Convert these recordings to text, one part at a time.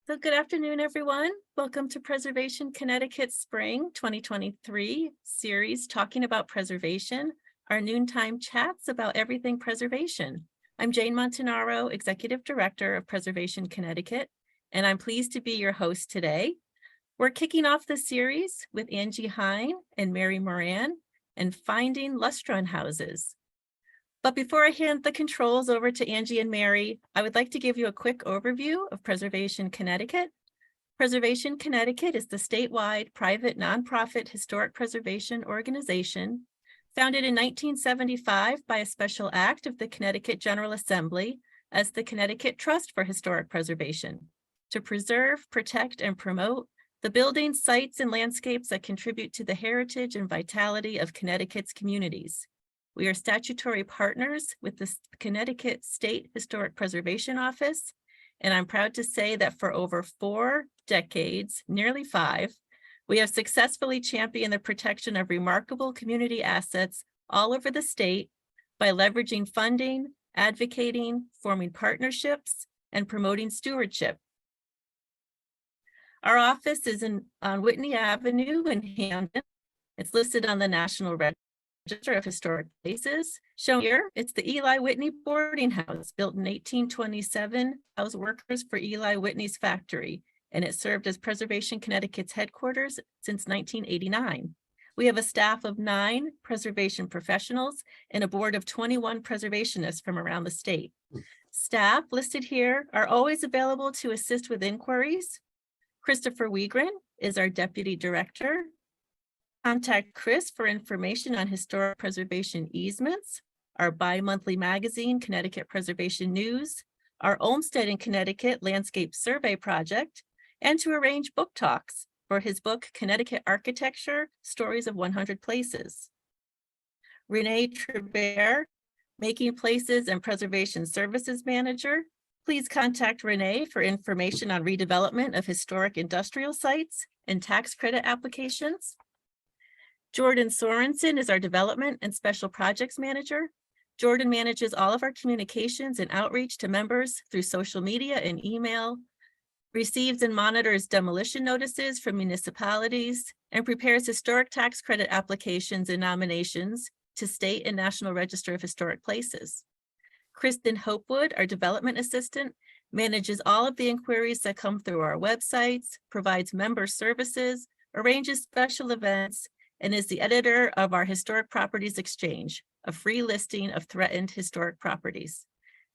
So good afternoon, everyone. Welcome to Preservation Connecticut Spring 2023 series talking about preservation, our noontime chats about everything preservation. I'm Jane Montanaro, Executive Director of Preservation Connecticut, and I'm pleased to be your host today. We're kicking off the series with Angie Hein and Mary Moran and Finding Lustron Houses. But before I hand the controls over to Angie and Mary, I would like to give you a quick overview of Preservation Connecticut. Preservation Connecticut is the statewide private nonprofit historic preservation organization founded in 1975 by a special act of the Connecticut General Assembly as the Connecticut Trust for Historic Preservation to preserve, protect, and promote the buildings, sites, and landscapes that contribute to the heritage and vitality of Connecticut's communities. We are statutory partners with the Connecticut State Historic Preservation Office, and I'm proud to say that for over 4 decades, nearly 5, we have successfully championed the protection of remarkable community assets all over the state by leveraging funding, advocating, forming partnerships, and promoting stewardship. Our office is on Whitney Avenue in Hamden. It's listed on the National Register of Historic Places. Shown here, it's the Eli Whitney boarding house, built in 1827, housed workers for Eli Whitney's factory, and it served as Preservation Connecticut's headquarters since 1989. We have a staff of 9 preservation professionals and a board of 21 preservationists from around the state. Staff listed here are always available to assist with inquiries. Christopher Wiegren is our Deputy Director. Contact Chris for information on historic preservation easements, our bi-monthly magazine, Connecticut Preservation News, our Olmsted in Connecticut Landscape Survey Project, and to arrange book talks for his book, Connecticut Architecture, Stories of 100 Places. Renee Tribert, Making Places and Preservation Services Manager. Please contact Renee for information on redevelopment of historic industrial sites and tax credit applications. Jordan Sorensen is our Development and Special Projects Manager. Jordan manages all of our communications and outreach to members through social media and email, receives and monitors demolition notices from municipalities, and prepares historic tax credit applications and nominations to State and National Register of Historic Places. Kristen Hopewood, our Development Assistant, manages all of the inquiries that come through our websites, provides member services, arranges special events, and is the editor of our Historic Properties Exchange, a free listing of threatened historic properties.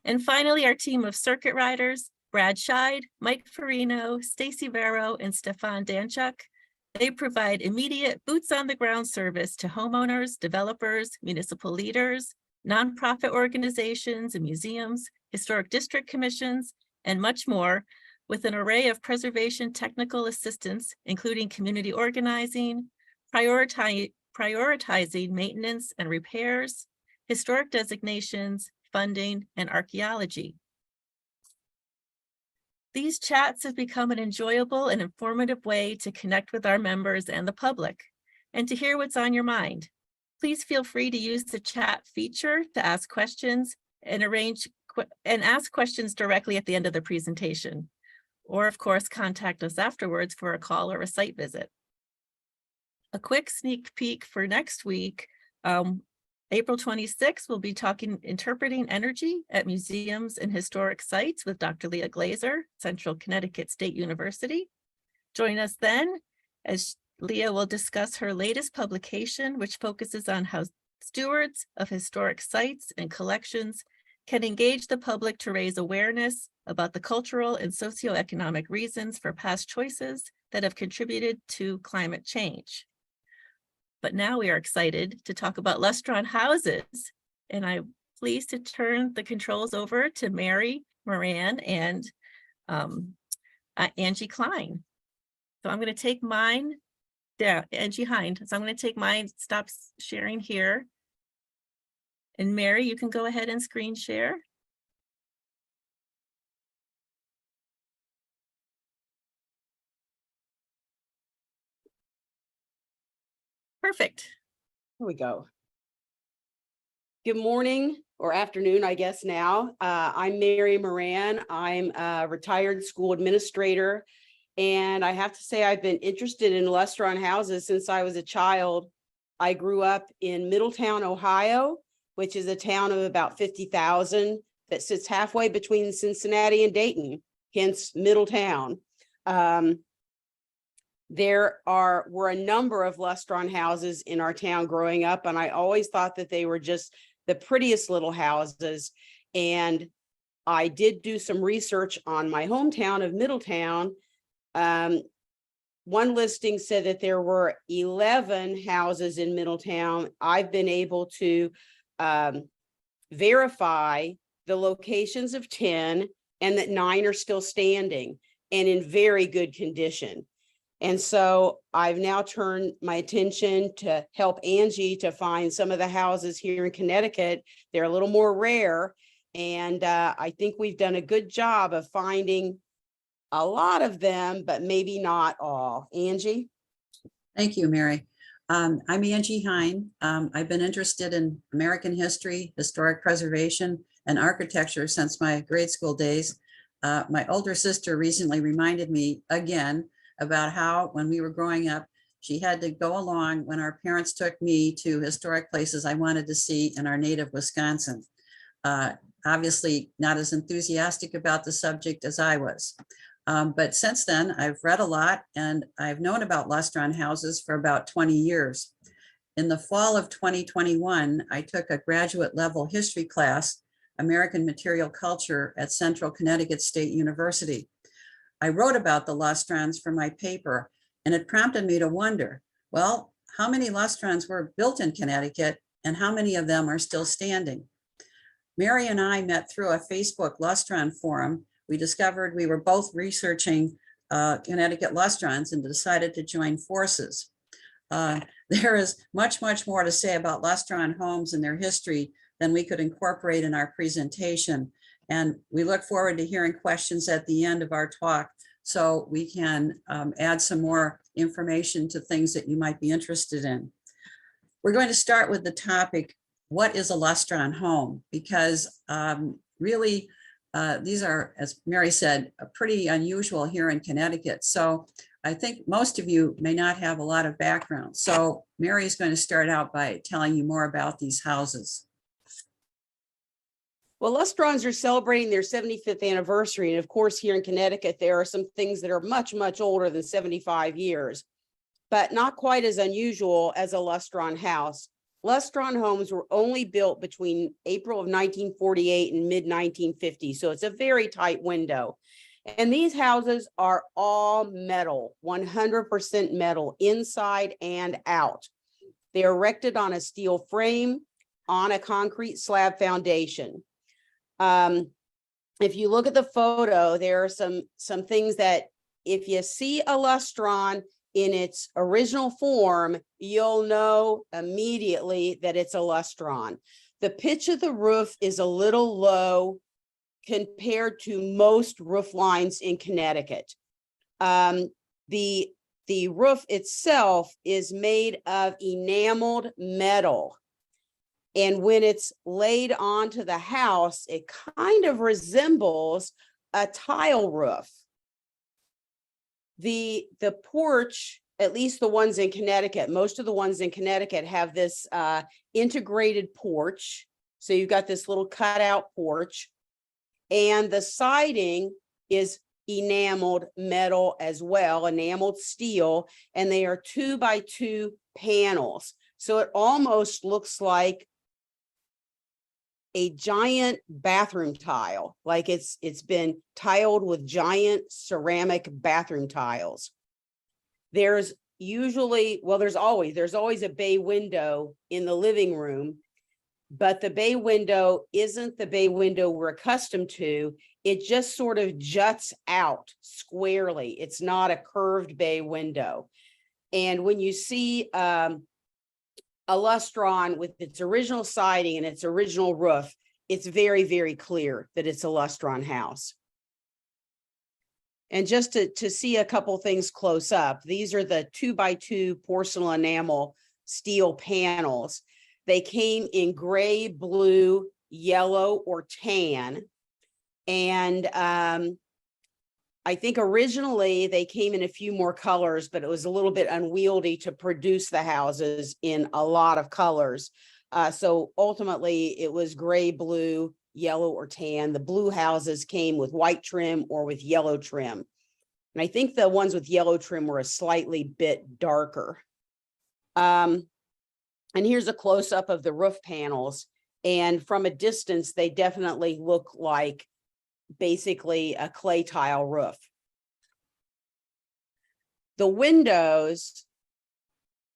And finally, our team of circuit riders, Brad Scheid, Mike Farino, Stacy Vero, and Stefan Danchuk. They provide immediate boots on the ground service to homeowners, developers, municipal leaders, nonprofit organizations and museums, historic district commissions, and much more, with an array of preservation technical assistance, including community organizing, prioritizing maintenance and repairs, historic designations, funding, and archaeology. These chats have become an enjoyable and informative way to connect with our members and the public, and to hear what's on your mind. Please feel free to use the chat feature to ask questions and ask questions directly at the end of the presentation. Or of course, contact us afterwards for a call or a site visit. A quick sneak peek for next week, April 26th, we'll be interpreting energy at museums and historic sites with Dr. Leah Glazer, Central Connecticut State University. Join us then as Leah will discuss her latest publication, which focuses on how stewards of historic sites and collections can engage the public to raise awareness about the cultural and socioeconomic reasons for past choices that have contributed to climate change. But now we are excited to talk about Lustron Houses, and I'm pleased to turn the controls over to Mary Moran and Angie Klein. So I'm going to take mine. Yeah, Angie Hein. So I'm going to take mine, stop sharing here. And Mary, you can go ahead and screen share. Perfect. Here we go. Good morning, or afternoon, I guess now. I'm Mary Moran. I'm a retired school administrator. And I have to say, I've been interested in Lustron Houses since I was a child. I grew up in Middletown, Ohio, which is a town of about 50,000 that sits halfway between Cincinnati and Dayton, hence Middletown. There were a number of Lustron houses in our town growing up, and I always thought that they were just the prettiest little houses. And I did do some research on my hometown of Middletown. One listing said that there were 11 houses in Middletown. I've been able to verify the locations of 10 and that 9 are still standing and in very good condition. And so I've now turned my attention to help Angie to find some of the houses here in Connecticut. They're a little more rare. And I think we've done a good job of finding a lot of them, but maybe not all. Angie? Thank you, Mary. I'm Angie Hein. I've been interested in American history, historic preservation, and architecture since my grade school days. My older sister recently reminded me again about how when we were growing up, she had to go along when our parents took me to historic places I wanted to see in our native Wisconsin. Obviously not as enthusiastic about the subject as I was. But since then, I've read a lot and I've known about Lustron houses for about 20 years. In the fall of 2021, I took a graduate level history class, American Material Culture at Central Connecticut State University. I wrote about the Lustrons for my paper, and it prompted me to wonder, well, how many Lustrons were built in Connecticut and how many of them are still standing? Mary and I met through a Facebook Lustron forum. We discovered we were both researching Connecticut Lustrons and decided to join forces. There is much more to say about Lustron homes and their history than we could incorporate in our presentation. And we look forward to hearing questions at the end of our talk so we can add some more information to things that you might be interested in. We're going to start with the topic, what is a Lustron home? Because really, these are, as Mary said, pretty unusual here in Connecticut. So I think most of you may not have a lot of background. So Mary is going to start out by telling you more about these houses. Well, Lustrons are celebrating their 75th anniversary. And of course, here in Connecticut, there are some things that are much older than 75 years, but not quite as unusual as a Lustron house. Lustron homes were only built between April of 1948 and mid-1950, so it's a very tight window. And these houses are all metal, 100% metal, inside and out. They're erected on a steel frame on a concrete slab foundation. If you look at the photo, there are some things that if you see a Lustron in its original form, you'll know immediately that it's a Lustron. The pitch of the roof is a little low compared to most roof lines in Connecticut. The roof itself is made of enameled metal. And when it's laid onto the house, it kind of resembles a tile roof. The porch, at least the ones in Connecticut, most of the ones in Connecticut have this integrated porch. So you've got this little cutout porch, and the siding is enameled metal as well, enameled steel, and they are 2x2 panels. So it almost looks like a giant bathroom tile, like it's been tiled with giant ceramic bathroom tiles. There's usually, well, there's always a bay window in the living room, but the bay window isn't the bay window we're accustomed to. It just sort of juts out squarely. It's not a curved bay window. And when you see a Lustron with its original siding and its original roof, it's very clear that it's a Lustron house. And just to see a couple things close up, these are the 2x2 porcelain enamel steel panels. They came in gray, blue, yellow, or tan. And I think originally they came in a few more colors, but it was a little bit unwieldy to produce the houses in a lot of colors. So ultimately it was gray, blue, yellow, or tan. The blue houses came with white trim or with yellow trim. And I think the ones with yellow trim were a slightly bit darker. And here's a close-up of the roof panels. And from a distance, they definitely look like basically a clay tile roof. The windows,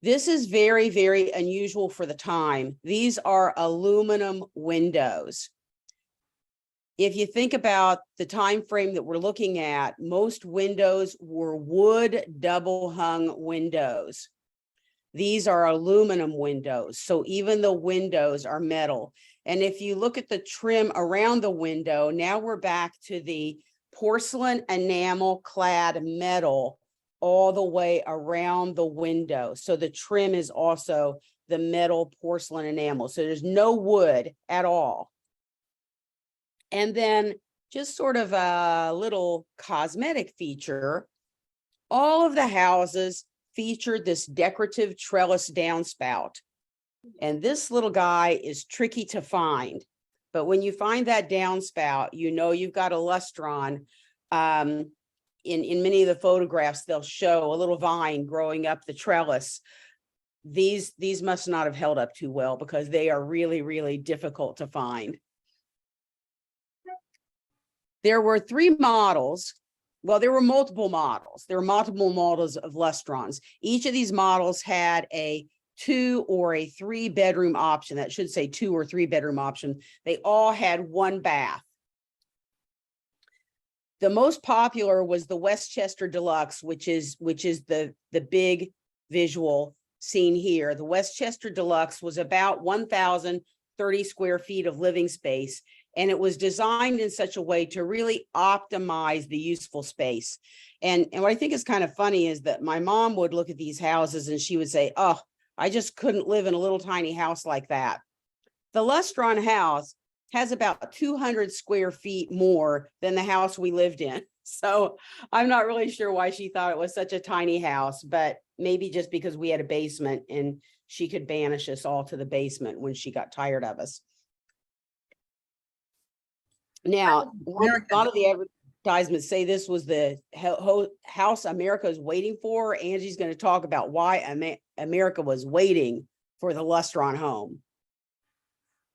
this is very, very unusual for the time. These are aluminum windows. If you think about the time frame that we're looking at, most windows were wood double hung windows. These are aluminum windows, so even the windows are metal. And if you look at the trim around the window, now we're back to the porcelain enamel clad metal all the way around the window. So the trim is also the metal porcelain enamel. So there's no wood at all. And then just sort of a little cosmetic feature, all of the houses featured this decorative trellis downspout. And this little guy is tricky to find. But when you find that downspout, you know you've got a lustron. In many of the photographs, they'll show a little vine growing up the trellis. These must not have held up too well because they are really, really difficult to find. There were three models. Well, there were multiple models. There were multiple models of Lustrons. Each of these models had a 2 or a 3 bedroom option. That should say 2 or 3 bedroom option. They all had 1 bath. The most popular was the Westchester Deluxe, which is the big visual seen here. The Westchester Deluxe was about 1,030 square feet of living space. And it was designed in such a way to really optimize the useful space. And what I think is kind of funny is that my mom would look at these houses and she would say, oh, I just couldn't live in a little tiny house like that. The Lustron house has about 200 square feet more than the house we lived in. So I'm not really sure why she thought it was such a tiny house, but maybe just because we had a basement and she could banish us all to the basement when she got tired of us. Now, a lot of the advertisements say this was the house America is waiting for. Angie's going to talk about why America was waiting for the Lustron home.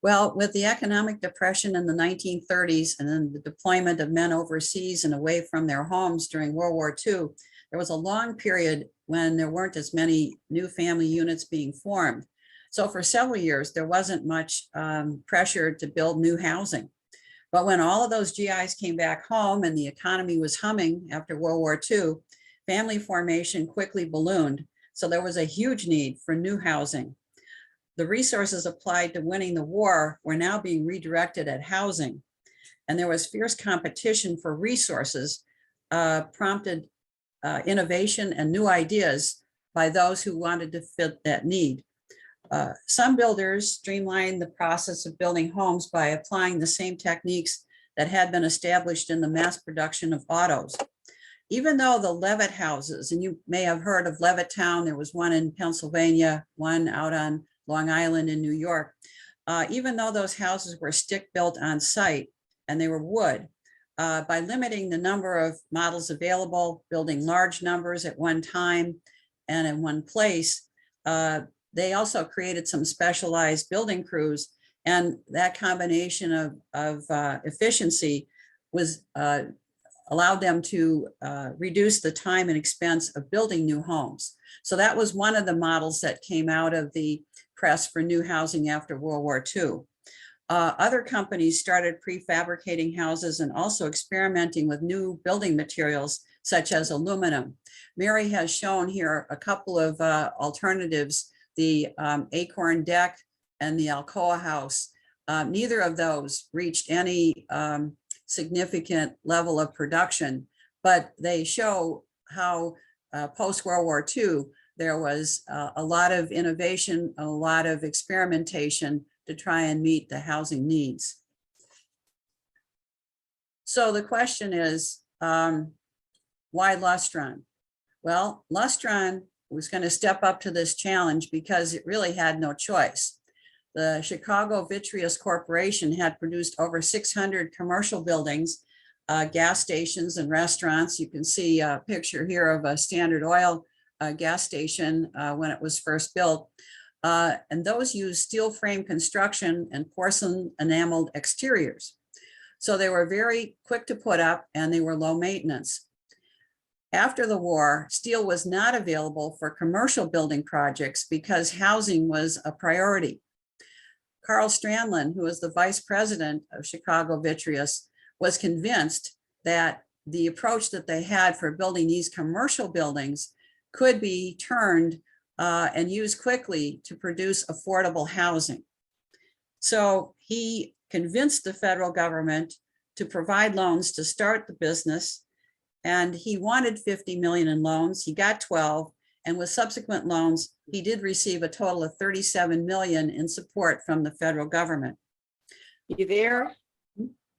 Well, with the economic depression in the 1930s and then the deployment of men overseas and away from their homes during World War II, there was a long period when there weren't as many new family units being formed. So for several years, there wasn't much pressure to build new housing. But when all of those GIs came back home and the economy was humming after World War II, family formation quickly ballooned. So there was a huge need for new housing. The resources applied to winning the war were now being redirected at housing. And there was fierce competition for resources, prompted innovation and new ideas by those who wanted to fit that need. Some builders streamlined the process of building homes by applying the same techniques that had been established in the mass production of autos. Even though the Levitt houses, and you may have heard of Levittown, there was one in Pennsylvania, one out on Long Island in New York. Even though those houses were stick built on site and they were wood, by limiting the number of models available, building large numbers at one time and in one place, they also created some specialized building crews, and that combination of efficiency was allowed them to reduce the time and expense of building new homes. So that was one of the models that came out of the press for new housing after World War II. Other companies started prefabricating houses and also experimenting with new building materials such as aluminum. Mary has shown here a couple of alternatives, the Acorn deck and the Alcoa house. Neither of those reached any significant level of production, but they show how post-World War II, there was a lot of innovation, a lot of experimentation to try and meet the housing needs. So the question is, why Lustron? Well, Lustron was going to step up to this challenge because it really had no choice. The Chicago Vitreous Corporation had produced over 600 commercial buildings, gas stations and restaurants. You can see a picture here of a Standard Oil gas station when it was first built. And those used steel frame construction and porcelain enameled exteriors. So they were very quick to put up and they were low maintenance. After the war, steel was not available for commercial building projects because housing was a priority. Carl Strandlin, who was the vice president of Chicago Vitreous, was convinced that the approach that they had for building these commercial buildings could be turned and used quickly to produce affordable housing. So he convinced the federal government to provide loans to start the business. And he wanted 50 million in loans. He got 12. And with subsequent loans, he did receive a total of 37 million in support from the federal government. You there?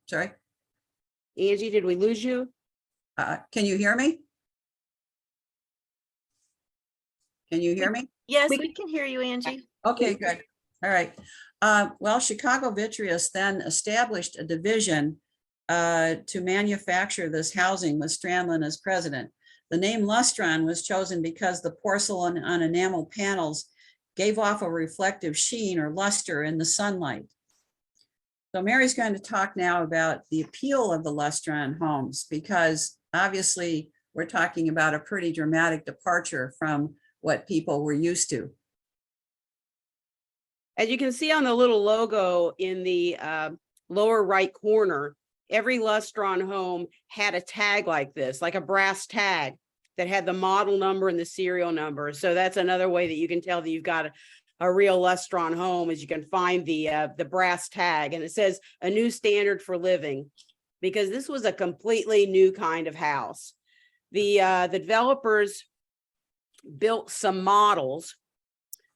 Sorry, Angie, did we lose you? can you hear me? Can you hear me? Yes, we can hear you, Angie. Okay, good. All right. Well, Chicago Vitreous then established a division to manufacture this housing with Strandlin as president. The name Lustron was chosen because the porcelain on enamel panels gave off a reflective sheen or luster in the sunlight. So Mary's going to talk now about the appeal of the Lustron homes, because obviously we're talking about a pretty dramatic departure from what people were used to. As you can see on the little logo in the lower right corner, every Lustron home had a tag like this, like a brass tag that had the model number and the serial number. So that's another way that you can tell that you've got a real Lustron home, is you can find the brass tag, and it says a new standard for living, because this was a completely new kind of house. The developers built some models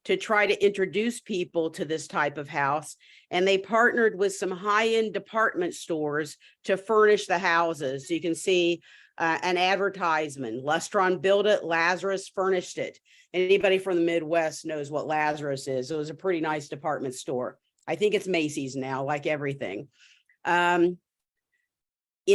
to try to introduce people to this type of house. And they partnered with some high-end department stores to furnish the houses. So you can see an advertisement, Lustron built it, Lazarus furnished it. Anybody from the Midwest knows what Lazarus is. It was a pretty nice department store. I think it's Macy's now, like everything. In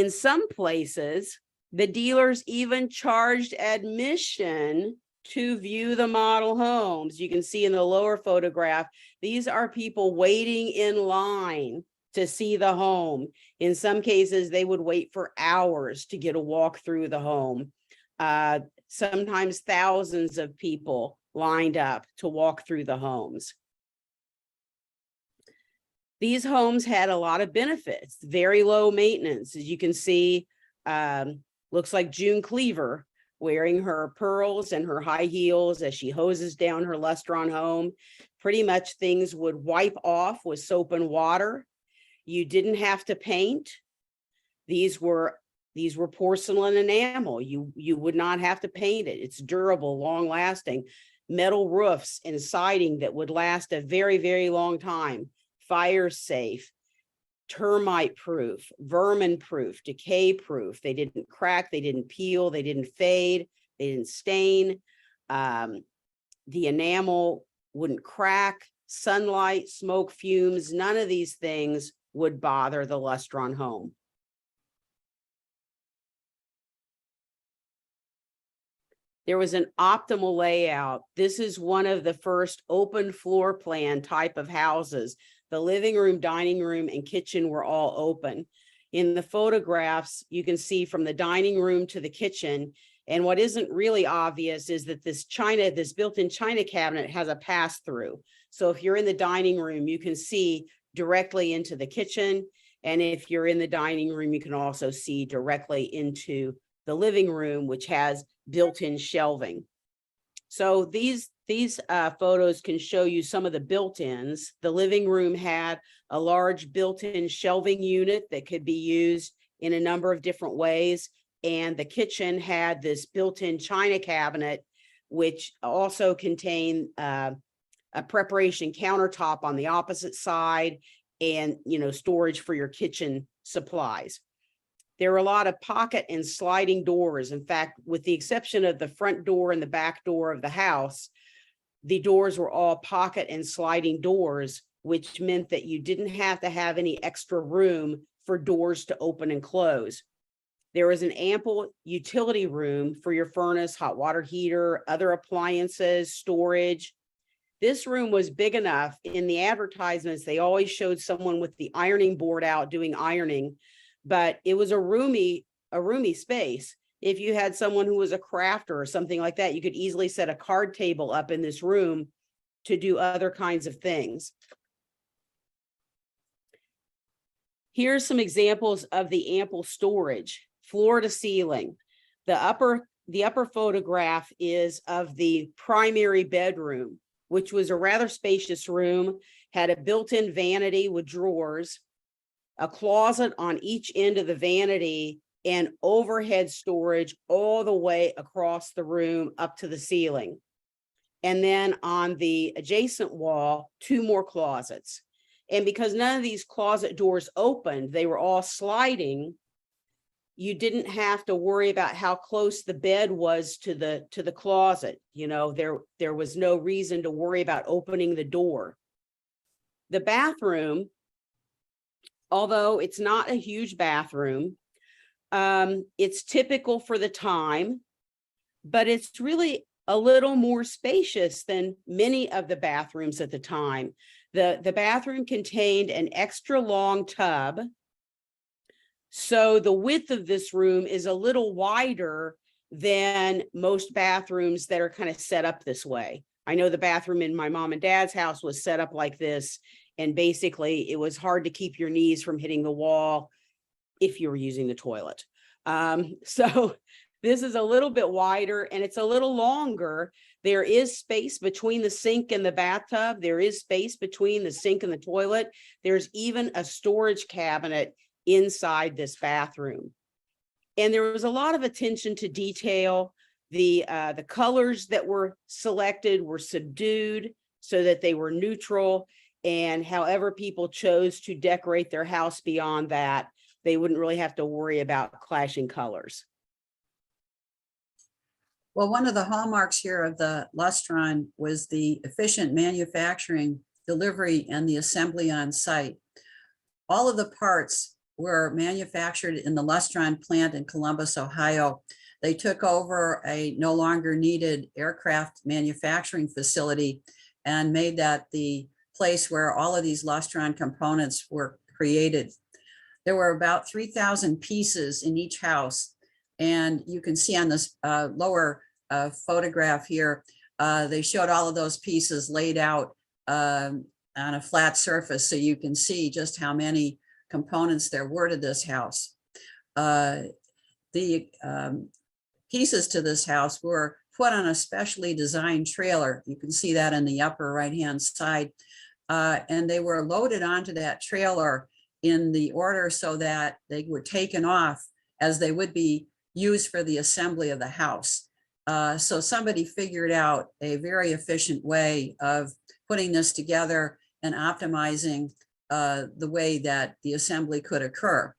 some places, the dealers even charged admission to view the model homes. You can see in the lower photograph, these are people waiting in line to see the home. In some cases, they would wait for hours to get a walk through the home. Sometimes thousands of people lined up to walk through the homes. These homes had a lot of benefits, very low maintenance. As you can see, looks like June Cleaver wearing her pearls and her high heels as she hoses down her Lustron home. Pretty much things would wipe off with soap and water. You didn't have to paint. These were porcelain enamel. You would not have to paint it. It's durable, long lasting. Metal roofs and siding that would last a very, very long time. Fire safe, termite proof, vermin proof, decay proof. They didn't crack, they didn't peel, they didn't fade, they didn't stain. The enamel wouldn't crack, sunlight, smoke, fumes, none of these things would bother the Lustron home. There was an optimal layout. This is one of the first open floor plan type of houses. The living room, dining room, and kitchen were all open. In the photographs, you can see from the dining room to the kitchen. And what isn't really obvious is that this built-in china cabinet has a pass-through. So if you're in the dining room, you can see directly into the kitchen. And if you're in the dining room, you can also see directly into the living room, which has built-in shelving. So these photos can show you some of the built-ins. The living room had a large built-in shelving unit that could be used in a number of different ways. And the kitchen had this built-in china cabinet, which also contained a preparation countertop on the opposite side, and, storage for your kitchen supplies. There are a lot of pocket and sliding doors. In fact, with the exception of the front door and the back door of the house, the doors were all pocket and sliding doors, which meant that you didn't have to have any extra room for doors to open and close. There was an ample utility room for your furnace, hot water heater, other appliances, storage. This room was big enough. In the advertisements, they always showed someone with the ironing board out doing ironing, but it was a roomy space. If you had someone who was a crafter or something like that, you could easily set a card table up in this room to do other kinds of things. Here's some examples of the ample storage, floor to ceiling. The upper photograph is of the primary bedroom, which was a rather spacious room, had a built-in vanity with drawers, a closet on each end of the vanity, and overhead storage all the way across the room up to the ceiling. And then on the adjacent wall, 2 more closets. And because none of these closet doors opened, they were all sliding, you didn't have to worry about how close the bed was to the closet. There was no reason to worry about opening the door. The bathroom, although it's not a huge bathroom, it's typical for the time, but it's really a little more spacious than many of the bathrooms at the time. The bathroom contained an extra long tub. So the width of this room is a little wider than most bathrooms that are kind of set up this way. I know the bathroom in my mom and dad's house was set up like this, and basically it was hard to keep your knees from hitting the wall if you were using the toilet. So this is a little bit wider and it's a little longer. There is space between the sink and the bathtub. There is space between the sink and the toilet. There's even a storage cabinet inside this bathroom. And there was a lot of attention to detail. The colors that were selected were subdued so that they were neutral. And however people chose to decorate their house beyond that, they wouldn't really have to worry about clashing colors. Well, one of the hallmarks here of the Lustron was the efficient manufacturing, delivery, and the assembly on site. All of the parts were manufactured in the Lustron plant in Columbus, Ohio. They took over a no longer needed aircraft manufacturing facility and made that the place where all of these Lustron components were created. There were about 3,000 pieces in each house. And you can see on this lower photograph here, they showed all of those pieces laid out on a flat surface. So you can see just how many components there were to this house. The pieces to this house were put on a specially designed trailer. You can see that in the upper right-hand side. And they were loaded onto that trailer in the order so that they were taken off as they would be used for the assembly of the house. So somebody figured out a very efficient way of putting this together and optimizing the way that the assembly could occur.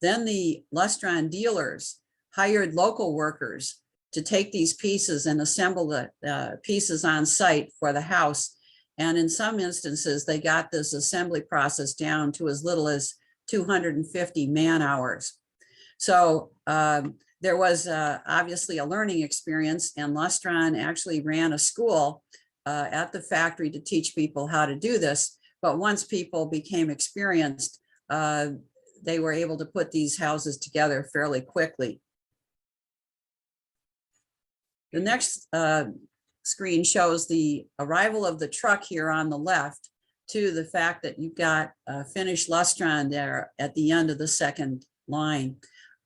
Then the Lustron dealers hired local workers to take these pieces and assemble the pieces on site for the house. And in some instances, they got this assembly process down to as little as 250 man hours. So there was obviously a learning experience, and Lustron actually ran a school at the factory to teach people how to do this. But once people became experienced, they were able to put these houses together fairly quickly. The next screen shows the arrival of the truck here on the left to the fact that you've got finished Lustron there at the end of the second line.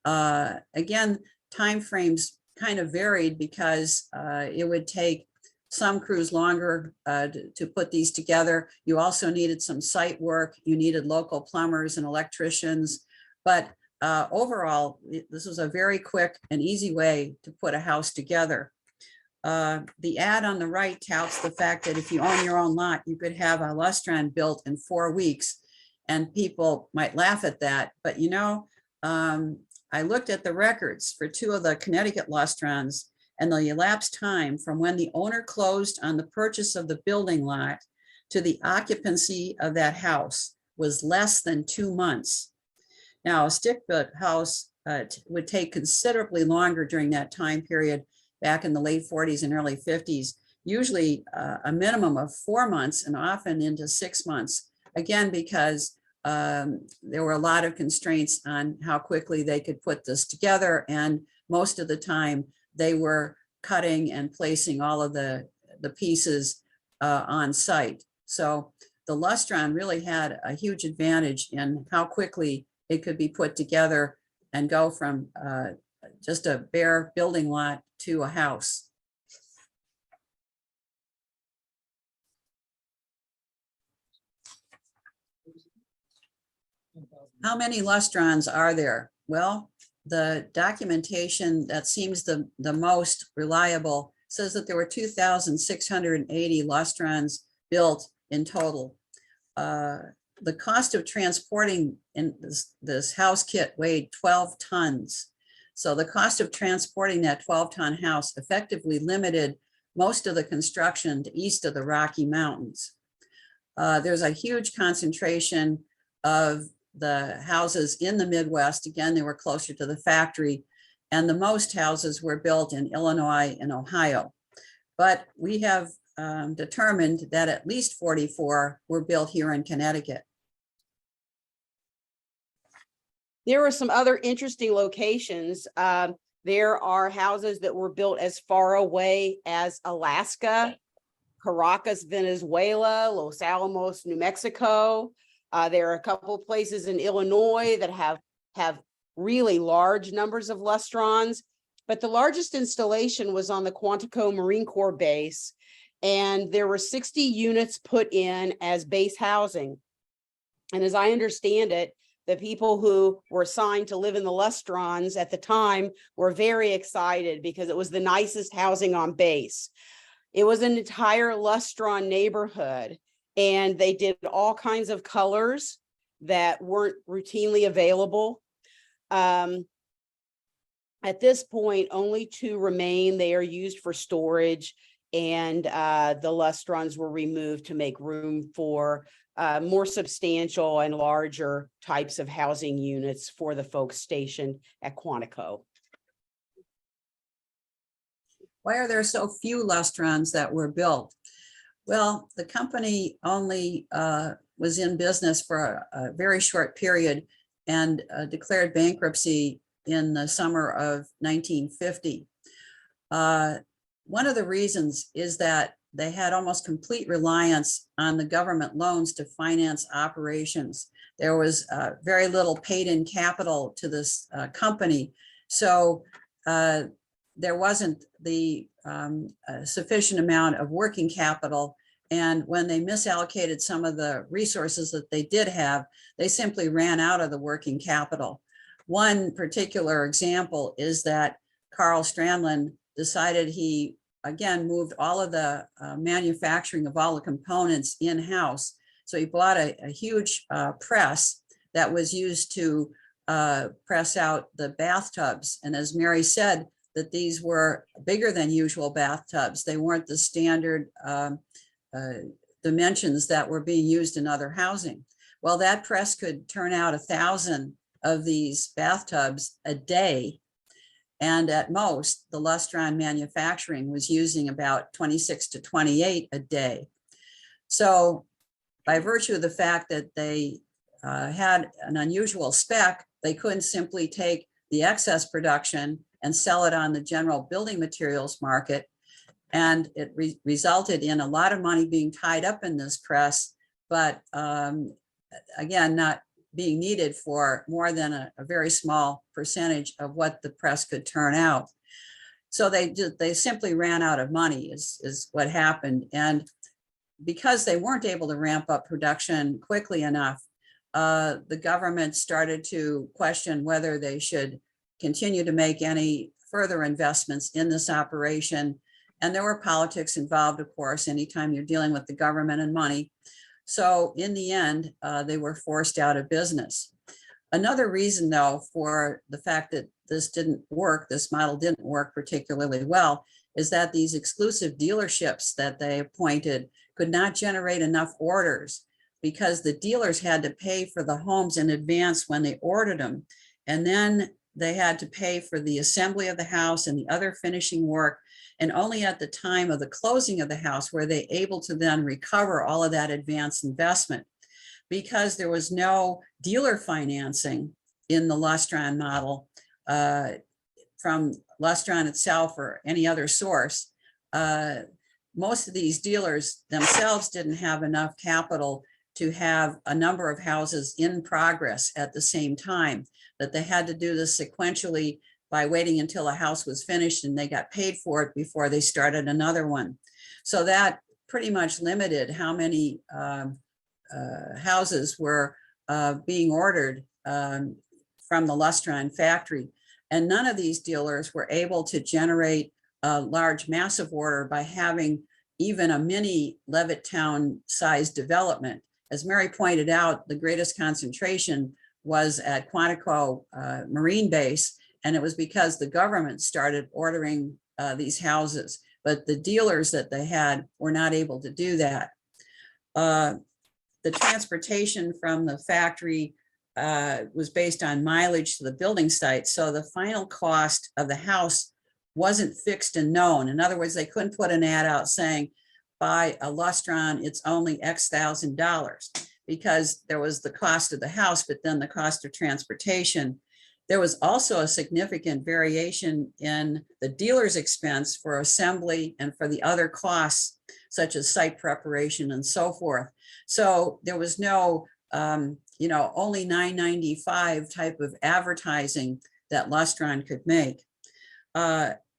Again, timeframes kind of varied because it would take some crews longer to put these together. You also needed some site work. You needed local plumbers and electricians. But overall, this was a very quick and easy way to put a house together. The ad on the right touts the fact that if you own your own lot, you could have a Lustron built in 4 weeks. And people might laugh at that, but you know, I looked at the records for 2 of the Connecticut Lustrons, and the elapsed time from when the owner closed on the purchase of the building lot to the occupancy of that house was less than 2 months. Now, a stick-built house would take considerably longer during that time period back in the late 40s and early 50s, usually a minimum of 4 months and often into 6 months. Again, because there were a lot of constraints on how quickly they could put this together. And most of the time they were cutting and placing all of the pieces on site. So the Lustron really had a huge advantage in how quickly it could be put together and go from just a bare building lot to a house. How many Lustrons are there? Well, the documentation that seems the most reliable says that there were 2,680 Lustrons built in total. The cost of transporting in this house kit weighed 12 tons. So the cost of transporting that 12-ton house effectively limited most of the construction to east of the Rocky Mountains. There's a huge concentration of the houses in the Midwest. Again, they were closer to the factory, and the most houses were built in Illinois and Ohio. But we have determined that at least 44 were built here in Connecticut. There are some other interesting locations. There are houses that were built as far away as Alaska, Caracas, Venezuela, Los Alamos, New Mexico. There are a couple of places in Illinois that have really large numbers of Lustrons, but the largest installation was on the Quantico Marine Corps base, and there were 60 units put in as base housing. And as I understand it, the people who were assigned to live in the Lustrons at the time were very excited because it was the nicest housing on base. It was an entire Lustron neighborhood, and they did all kinds of colors that weren't routinely available. At this point, only 2 remain. They are used for storage, and the Lustrons were removed to make room for more substantial and larger types of housing units for the folks stationed at Quantico. Why are there so few Lustrons that were built? Well, the company only was in business for a very short period and declared bankruptcy in the summer of 1950. One of the reasons is that they had almost complete reliance on the government loans to finance operations. There was very little paid in capital to this company. So there wasn't the sufficient amount of working capital. And when they misallocated some of the resources that they did have, they simply ran out of the working capital. One particular example is that Carl Strandlin decided he, again, moved all of the manufacturing of all the components in-house. So he bought a huge press that was used to press out the bathtubs. And as Mary said, that these were bigger than usual bathtubs. They weren't the standard dimensions that were being used in other housing. Well, that press could turn out 1,000 of these bathtubs a day. And at most, the Lustron manufacturing was using about 26 to 28 a day. So by virtue of the fact that they had an unusual spec, they couldn't simply take the excess production and sell it on the general building materials market. And it resulted in a lot of money being tied up in this press, but again, not being needed for more than a very small percentage of what the press could turn out. So they simply ran out of money is what happened. And because they weren't able to ramp up production quickly enough, the government started to question whether they should continue to make any further investments in this operation. And there were politics involved, of course, anytime you're dealing with the government and money. So in the end, they were forced out of business. Another reason, though, for the fact that this didn't work, this model didn't work particularly well, is that these exclusive dealerships that they appointed could not generate enough orders because the dealers had to pay for the homes in advance when they ordered them. And then they had to pay for the assembly of the house and the other finishing work. And only at the time of the closing of the house were they able to then recover all of that advance investment. Because there was no dealer financing in the Lustron model from Lustron itself or any other source, most of these dealers themselves didn't have enough capital to have a number of houses in progress at the same time, that they had to do this sequentially by waiting until a house was finished and they got paid for it before they started another one. So that pretty much limited how many houses were being ordered from the Lustron factory. And none of these dealers were able to generate a large massive order by having even a mini Levittown sized development. As Mary pointed out, the greatest concentration was at Quantico Marine Base, and it was because the government started ordering these houses, but the dealers that they had were not able to do that. The transportation from the factory was based on mileage to the building site, so the final cost of the house wasn't fixed and known. In other words, they couldn't put an ad out saying, buy a Lustron, it's only X $1,000, because there was the cost of the house, but then the cost of transportation. There was also a significant variation in the dealer's expense for assembly and for the other costs, such as site preparation and so forth. So there was no, only $9.95 type of advertising that Lustron could make.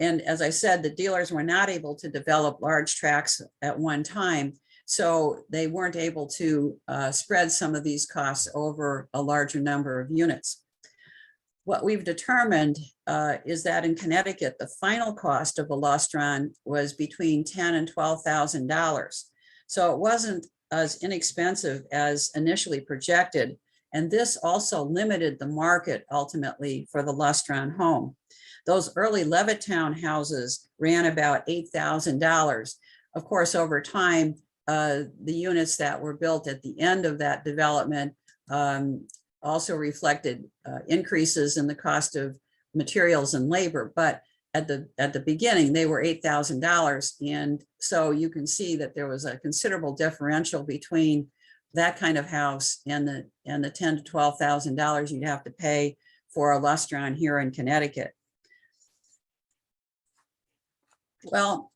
And as I said, the dealers were not able to develop large tracts at one time, so they weren't able to spread some of these costs over a larger number of units. What we've determined is that in Connecticut, the final cost of a Lustron was between $10,000 and $12,000. So it wasn't as inexpensive as initially projected. And this also limited the market ultimately for the Lustron home. Those early Levittown houses ran about $8,000. Of course, over time, the units that were built at the end of that development also reflected increases in the cost of materials and labor. But at the beginning, they were $8,000. And so you can see that there was a considerable differential between that kind of house and the $10,000 to $12,000 you'd have to pay for a Lustron here in Connecticut. Well,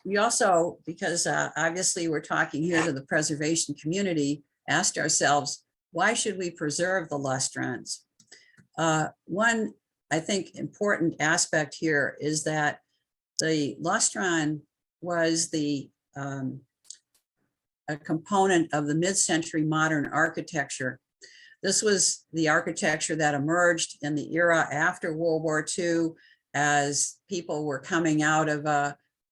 we also, because obviously we're talking here to the preservation community, asked ourselves, why should we preserve the Lustrons? One, I think, important aspect here is that the Lustron was a component of the mid-century modern architecture. This was the architecture that emerged in the era after World War II, as people were coming out of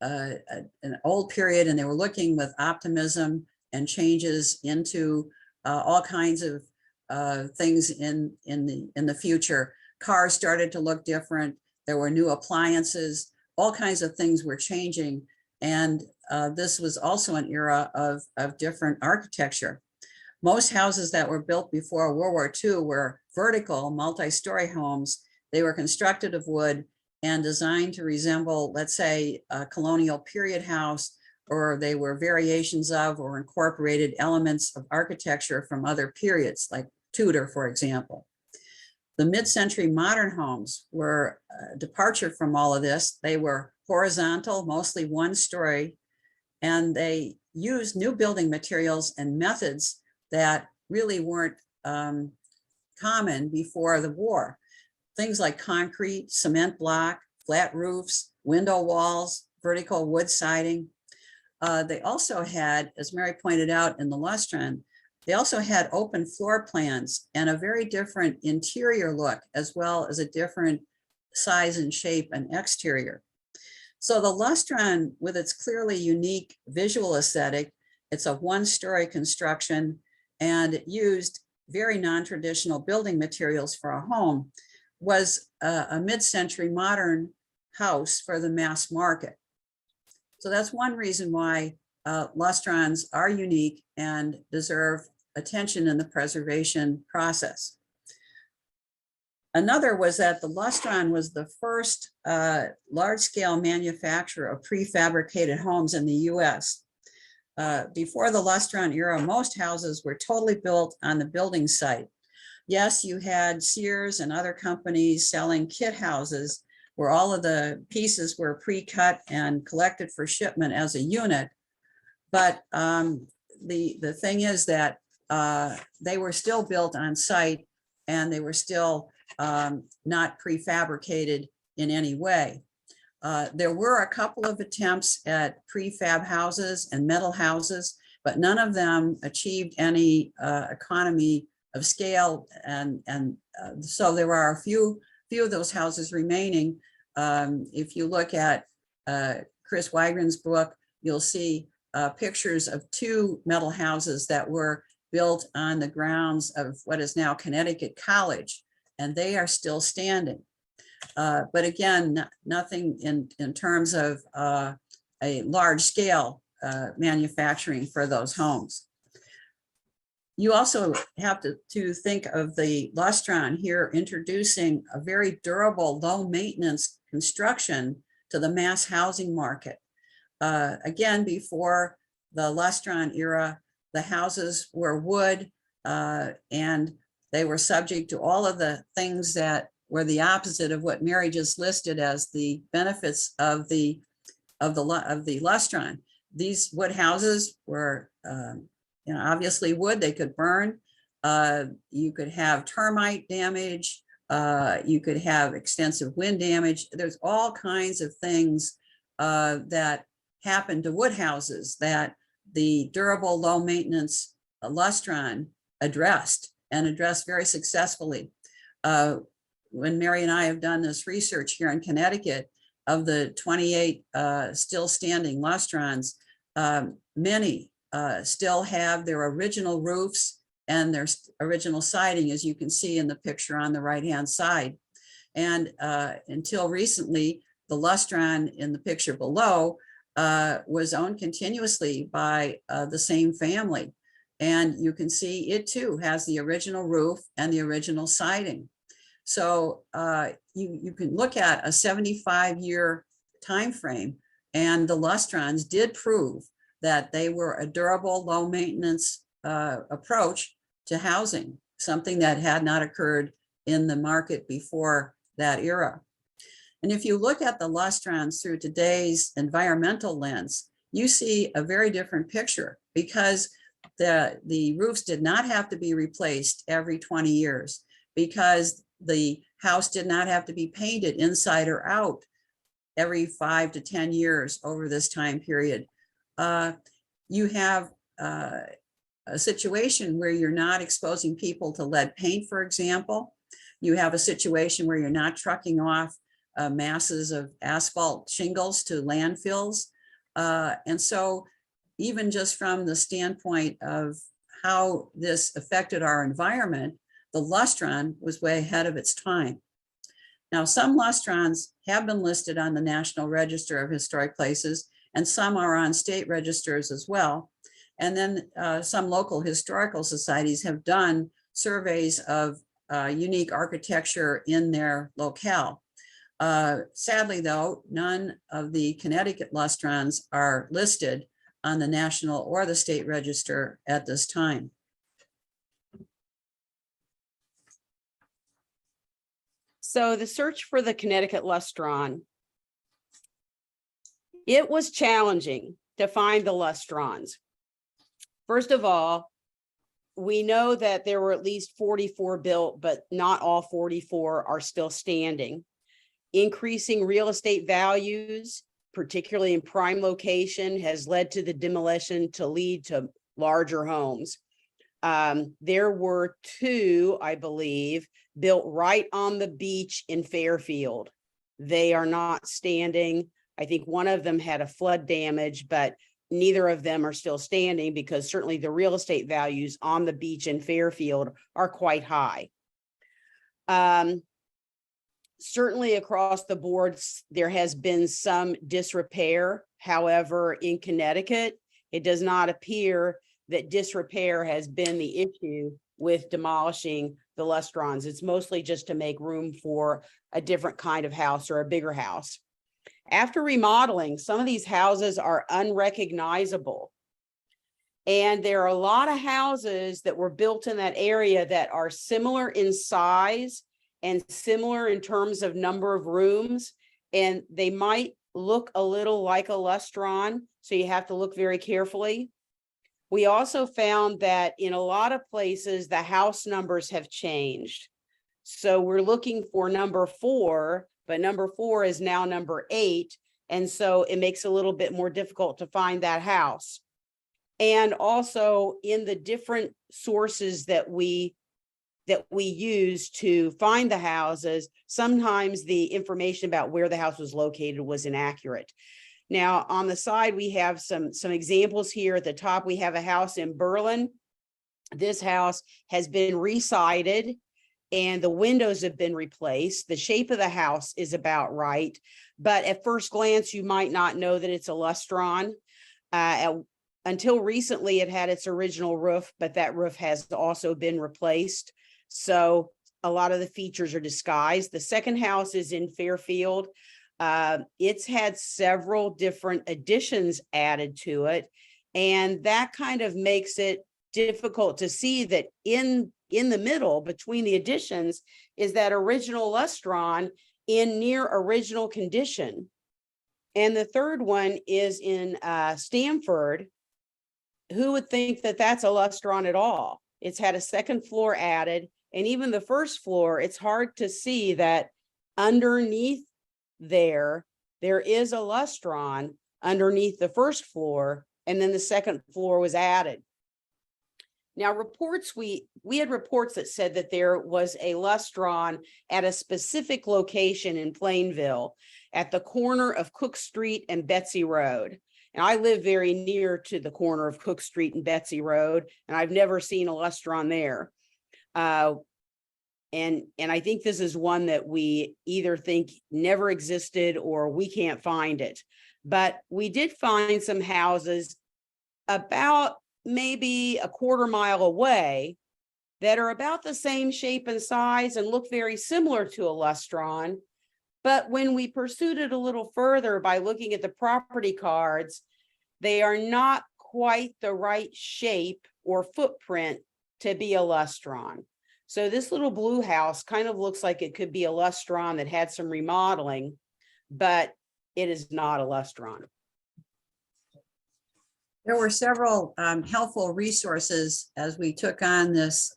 an old period and they were looking with optimism and changes into all kinds of things in the future. Cars started to look different. There were new appliances. All kinds of things were changing. And this was also an era of different architecture. Most houses that were built before World War II were vertical, multi-story homes. They were constructed of wood and designed to resemble, let's say, a colonial period house, or they were variations of or incorporated elements of architecture from other periods, like Tudor, for example. The mid-century modern homes were a departure from all of this. They were horizontal, mostly one story, and they used new building materials and methods that really weren't common before the war. Things like concrete, cement block, flat roofs, window walls, vertical wood siding. They also had, as Mary pointed out in the Lustron, they also had open floor plans and a very different interior look, as well as a different size and shape and exterior. So the Lustron, with its clearly unique visual aesthetic, it's a one-story construction, and it used very non-traditional building materials for a home, was a mid-century modern house for the mass market. So that's one reason why Lustrons are unique and deserve attention in the preservation process. Another was that the Lustron was the first large-scale manufacturer of prefabricated homes in the US. Before the Lustron era, most houses were totally built on the building site. Yes, you had Sears and other companies selling kit houses where all of the pieces were pre-cut and collected for shipment as a unit. But the thing is that they were still built on site, and they were still not prefabricated in any way. There were a couple of attempts at prefab houses and metal houses, but none of them achieved any economy of scale. And so there are a few of those houses remaining. If you look at Chris Wygren's book, you'll see pictures of two metal houses that were built on the grounds of what is now Connecticut College, and they are still standing. But again, nothing in terms of a large scale manufacturing for those homes. You also have to think of the Lustron here introducing a very durable, low maintenance construction to the mass housing market. Again, before the Lustron era, the houses were wood and they were subject to all of the things that were the opposite of what Mary just listed as the benefits of the Lustron. These wood houses were obviously wood, they could burn. You could have termite damage. You could have extensive wind damage. There's all kinds of things that happen to wood houses that the durable, low maintenance Lustron addressed very successfully. When Mary and I have done this research here in Connecticut, of the 28 still standing Lustrons, many still have their original roofs and their original siding, as you can see in the picture on the right-hand side. And until recently, the Lustron in the picture below was owned continuously by the same family. And you can see it too has the original roof and the original siding. So you can look at a 75-year time frame, and the Lustrons did prove that they were a durable, low maintenance approach to housing, something that had not occurred in the market before that era. And if you look at the Lustrons through today's environmental lens, you see a very different picture, because the roofs did not have to be replaced every 20 years, because the house did not have to be painted inside or out every 5 to 10 years over this time period. You have a situation where you're not exposing people to lead paint, for example. You have a situation where you're not trucking off masses of asphalt shingles to landfills. And so even just from the standpoint of how this affected our environment, the Lustron was way ahead of its time. Now, some Lustrons have been listed on the National Register of Historic Places, and some are on state registers as well. And then some local historical societies have done surveys of unique architecture in their locale. Sadly, though, none of the Connecticut Lustrons are listed on the national or the state register at this time. So the search for the Connecticut Lustron, it was challenging to find the Lustrons. First of all, we know that there were at least 44 built, but not all 44 are still standing. Increasing real estate values, particularly in prime location, has led to the demolition to lead to larger homes. There were two, I believe, built right on the beach in Fairfield. They are not standing. I think one of them had a flood damage, but neither of them are still standing because certainly the real estate values on the beach in Fairfield are quite high. Certainly across the boards, there has been some disrepair. However, in Connecticut, it does not appear that disrepair has been the issue with demolishing the Lustrons. It's mostly just to make room for a different kind of house or a bigger house. After remodeling, some of these houses are unrecognizable. And there are a lot of houses that were built in that area that are similar in size and similar in terms of number of rooms. And they might look a little like a Lustron, so you have to look very carefully. We also found that in a lot of places, the house numbers have changed. So we're looking for number 4, but number 4 is now number 8. And so it makes it a little bit more difficult to find that house. And also in the different sources that we use to find the houses, sometimes the information about where the house was located was inaccurate. Now, on the side, we have some examples here. At the top, we have a house in Berlin. This house has been resided and the windows have been replaced. The shape of the house is about right, but at first glance, you might not know that it's a Lustron. Until recently, it had its original roof, but that roof has also been replaced. So a lot of the features are disguised. The second house is in Fairfield. It's had several different additions added to it. And that kind of makes it difficult to see that in the middle between the additions is that original Lustron in near original condition. And the third one is in Stamford. Who would think that that's a Lustron at all? It's had a second floor added, and even the first floor, it's hard to see that underneath there is a Lustron underneath the first floor, and then the second floor was added. Now, reports, we had reports that said that there was a Lustron at a specific location in Plainville at the corner of Cook Street and Betsy Road. And I live very near to the corner of Cook Street and Betsy Road, and I've never seen a Lustron there. And I think this is one that we either think never existed or we can't find it. But we did find some houses about maybe a quarter mile away that are about the same shape and size and look very similar to a Lustron. But when we pursued it a little further by looking at the property cards, they are not quite the right shape or footprint to be a Lustron. So this little blue house kind of looks like it could be a Lustron that had some remodeling, but it is not a Lustron. There were several helpful resources as we took on this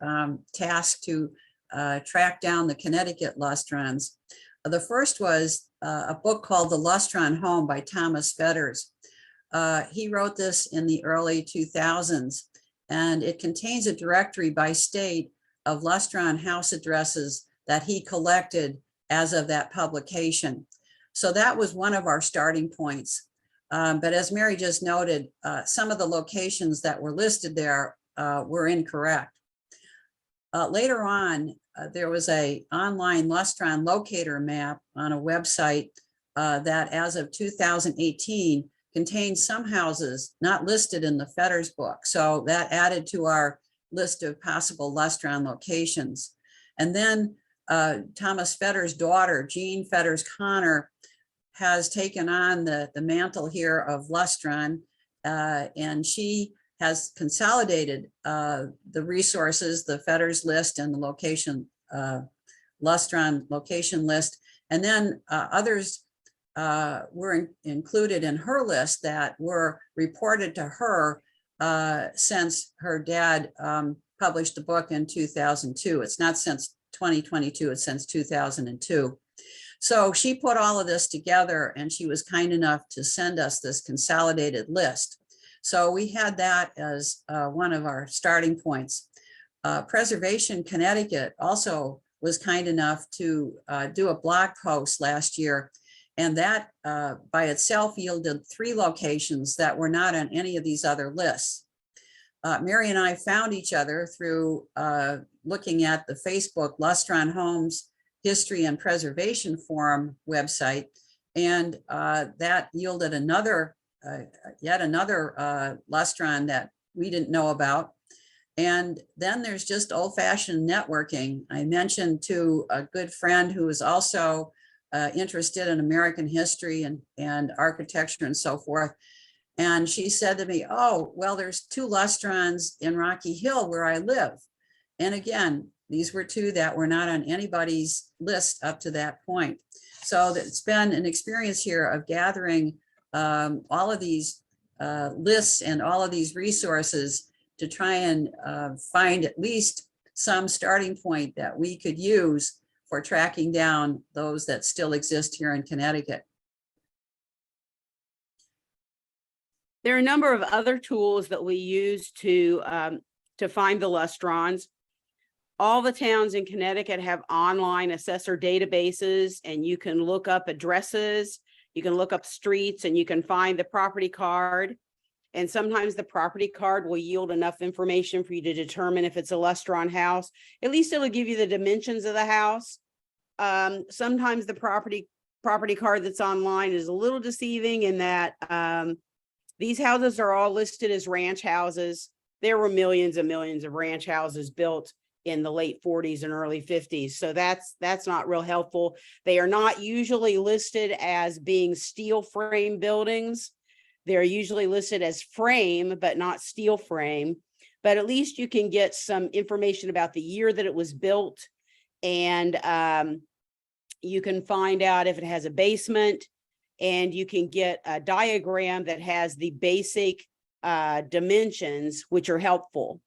task to track down the Connecticut Lustrons. The first was a book called The Lustron Home by Thomas Fetters. He wrote this in the early 2000s, and it contains a directory by state of Lustron house addresses that he collected as of that publication. So that was one of our starting points. But as Mary just noted, some of the locations that were listed there were incorrect. Later on, there was an online Lustron locator map on a website that as of 2018 contains some houses not listed in the Fetters book. So that added to our list of possible Lustron locations. And then Thomas Fetters' daughter, Jean Fetters Connor, has taken on the mantle here of Lustron, and she has consolidated the resources, the Fetters list and the location, Lustron location list. And then others were included in her list that were reported to her since her dad published the book in 2002. It's not since 2022, it's since 2002. So she put all of this together and she was kind enough to send us this consolidated list. So we had that as one of our starting points. Preservation Connecticut also was kind enough to do a blog post last year. And that by itself yielded 3 locations that were not on any of these other lists. Mary and I found each other through looking at the Facebook Lustron Homes History and Preservation Forum website. And that yielded another, yet another Lustron that we didn't know about. And then there's just old-fashioned networking. I mentioned to a good friend who is also interested in American history and architecture and so forth. And she said to me, oh, well, there's 2 Lustrons in Rocky Hill where I live. And again, these were 2 that were not on anybody's list up to that point. So it's been an experience here of gathering all of these lists and all of these resources to try and find at least some starting point that we could use for tracking down those that still exist here in Connecticut. There are a number of other tools that we use to find the Lustrons. All the towns in Connecticut have online assessor databases, and you can look up addresses, you can look up streets, and you can find the property card. And sometimes the property card will yield enough information for you to determine if it's a Lustron house. At least it'll give you the dimensions of the house. Sometimes the property card that's online is a little deceiving in that these houses are all listed as ranch houses. There were millions and millions of ranch houses built in the late 40s and early 50s. So that's not real helpful. They are not usually listed as being steel frame buildings. They're usually listed as frame, but not steel frame. But at least you can get some information about the year that it was built. And you can find out if it has a basement, and you can get a diagram that has the basic dimensions, which are helpful.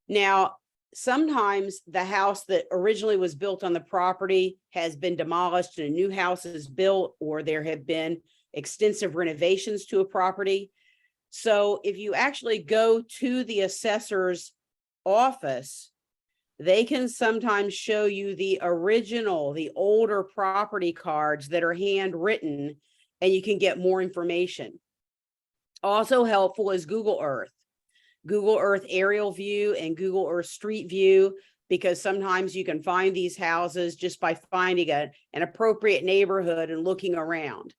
Now, sometimes the house that originally was built on the property has been demolished and a new house is built, or there have been extensive renovations to a property. So if you actually go to the assessor's office, they can sometimes show you the original, the older property cards that are handwritten, and you can get more information. Also helpful is Google Earth aerial view and Google Earth street view, because sometimes you can find these houses just by finding an appropriate neighborhood and looking around.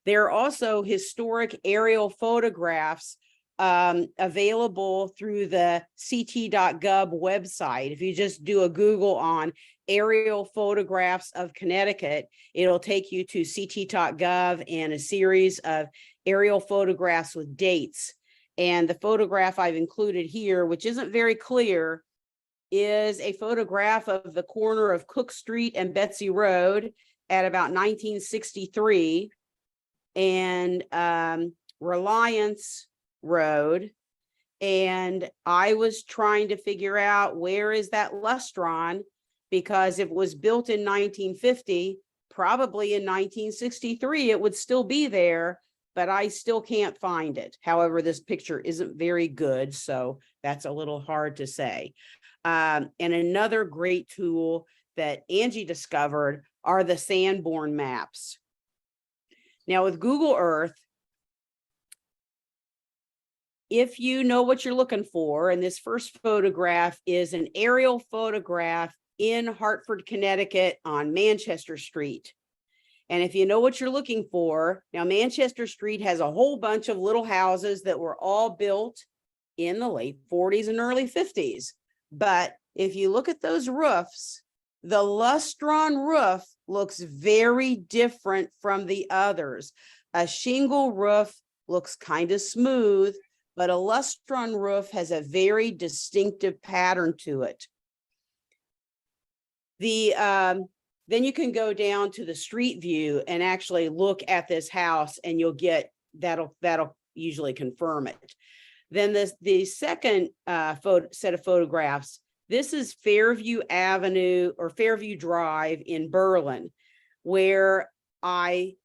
There are also historic aerial photographs available through the ct.gov website. If you just do a Google on aerial photographs of Connecticut, it'll take you to ct.gov and a series of aerial photographs with dates. And the photograph I've included here, which isn't very clear, is a photograph of the corner of Cook Street and Betsy Road at about 1963. And Reliance Road. And I was trying to figure out, where is that Lustron? Because if it was built in 1950, probably in 1963, it would still be there, but I still can't find it. However, this picture isn't very good, so that's a little hard to say. And another great tool that Angie discovered are the Sanborn Maps. Now with Google Earth, if you know what you're looking for, and this first photograph is an aerial photograph in Hartford, Connecticut on Manchester Street. And if you know what you're looking for, now Manchester Street has a whole bunch of little houses that were all built in the late 40s and early 50s. But if you look at those roofs, the Lustron roof looks very different from the others. A shingle roof looks kind of smooth, but a Lustron roof has a very distinctive pattern to it. Then you can go down to the street view and actually look at this house, and you'll get, that'll usually confirm it. Then the second set of photographs, this is Fairview Avenue or Fairview Drive in Berlin, where I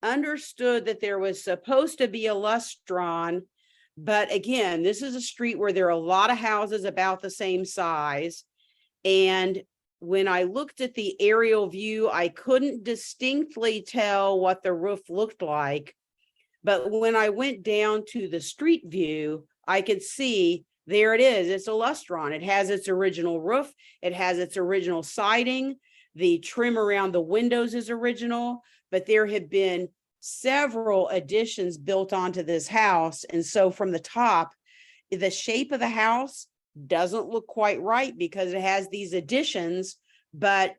understood that there was supposed to be a Lustron. But again, this is a street where there are a lot of houses about the same size. And when I looked at the aerial view, I couldn't distinctly tell what the roof looked like. But when I went down to the street view, I could see there it is. It's a Lustron. It has its original roof. It has its original siding. The trim around the windows is original, but there had been several additions built onto this house. And so from the top, the shape of the house doesn't look quite right because it has these additions. But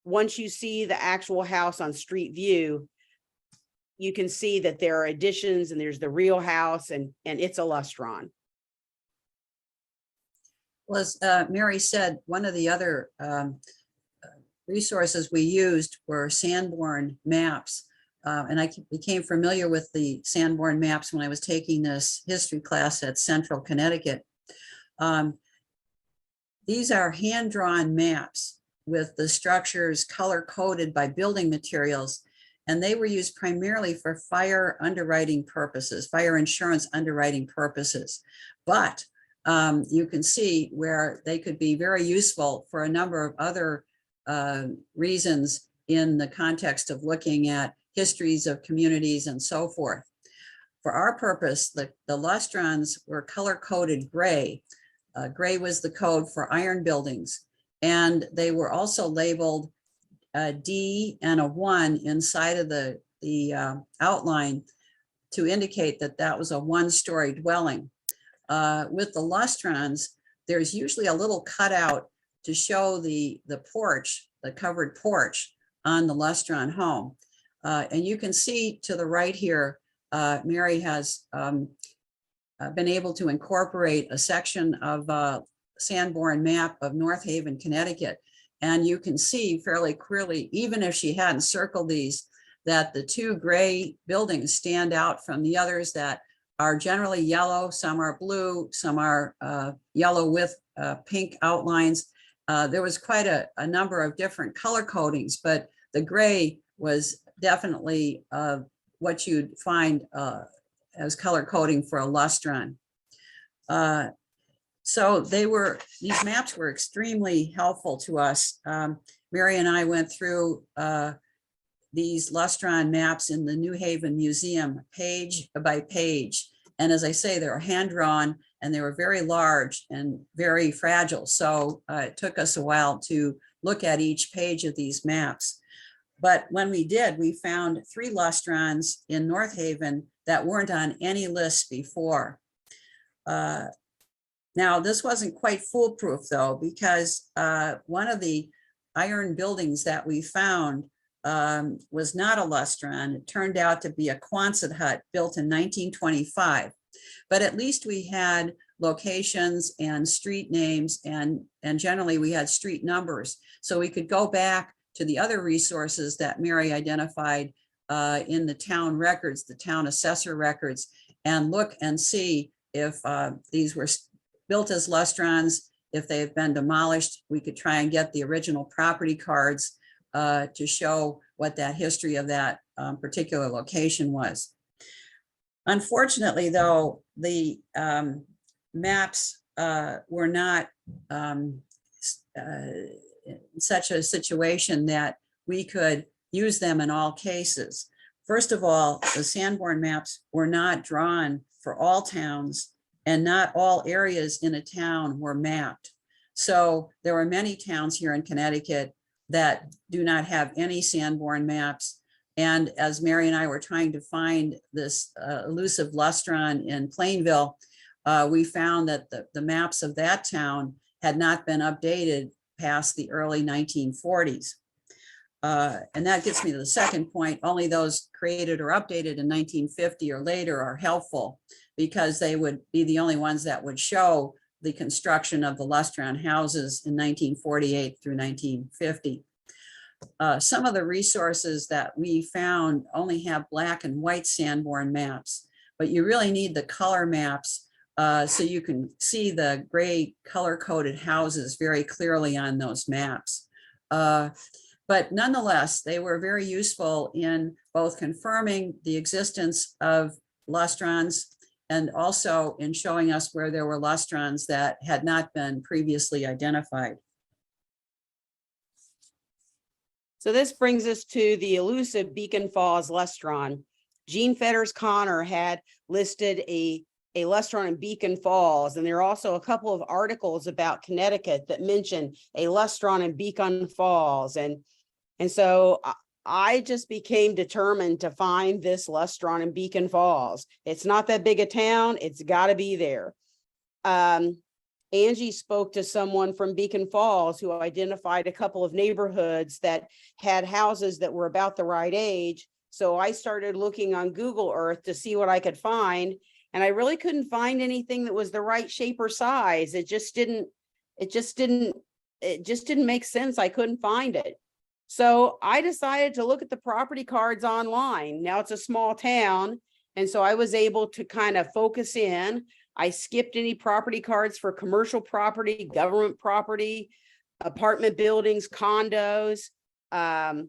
once you see the actual house on street view, you can see that there are additions and there's the real house and it's a Lustron. Well, as Mary said, one of the other resources we used were Sanborn Maps. And I became familiar with the Sanborn Maps when I was taking this history class at Central Connecticut. These are hand-drawn maps with the structures color-coded by building materials, and they were used primarily for fire underwriting purposes, fire insurance underwriting purposes. But you can see where they could be very useful for a number of other reasons in the context of looking at histories of communities and so forth. For our purpose, the Lustrons were color-coded gray. Gray was the code for iron buildings, and they were also labeled a D and a 1 inside of the outline to indicate that that was a one-story dwelling. With the Lustrons, there's usually a little cutout to show the porch, the covered porch on the Lustron home. And you can see to the right here, Mary has been able to incorporate a section of Sanborn map of North Haven, Connecticut. And you can see fairly clearly, even if she hadn't circled these, that the two gray buildings stand out from the others that are generally yellow. Some are blue, some are yellow with pink outlines. There was quite a number of different color codings, but the gray was definitely what you'd find as color coding for a Lustron. So these maps were extremely helpful to us. Mary and I went through these Lustron maps in the New Haven Museum page by page. And as I say, they were hand-drawn and they were very large and very fragile. So it took us a while to look at each page of these maps. But when we did, we found 3 Lustrons in North Haven that weren't on any list before. Now, this wasn't quite foolproof though, because one of the iron buildings that we found was not a Lustron. It turned out to be a Quonset hut built in 1925. But at least we had locations and street names, and generally we had street numbers. So we could go back to the other resources that Mary identified in the town records, the town assessor records, and look and see if these were built as Lustrons. If they have been demolished, we could try and get the original property cards to show what that history of that particular location was. Unfortunately, though, the maps were not in such a situation that we could use them in all cases. First of all, the Sanborn maps were not drawn for all towns, and not all areas in a town were mapped. So there were many towns here in Connecticut that do not have any Sanborn maps. And as Mary and I were trying to find this elusive Lustron in Plainville, we found that the maps of that town had not been updated past the early 1940s. And that gets me to the second point. Only those created or updated in 1950 or later are helpful, because they would be the only ones that would show the construction of the Lustron houses in 1948 through 1950. Some of the resources that we found only have black and white Sanborn maps, but you really need the color maps so you can see the gray color-coded houses very clearly on those maps. But nonetheless, they were very useful in both confirming the existence of Lustrons and also in showing us where there were Lustrons that had not been previously identified. So this brings us to the elusive Beacon Falls Lustron. Gene Fetters Connor had listed a Lustron in Beacon Falls, and there are also a couple of articles about Connecticut that mention a Lustron in Beacon Falls. And so I just became determined to find this Lustron in Beacon Falls. It's not that big a town. It's got to be there. Angie spoke to someone from Beacon Falls who identified a couple of neighborhoods that had houses that were about the right age. So I started looking on Google Earth to see what I could find. And I really couldn't find anything that was the right shape or size. It just didn't make sense. I couldn't find it. So I decided to look at the property cards online. Now it's a small town. And so I was able to kind of focus in. I skipped any property cards for commercial property, government property, apartment buildings, condos. And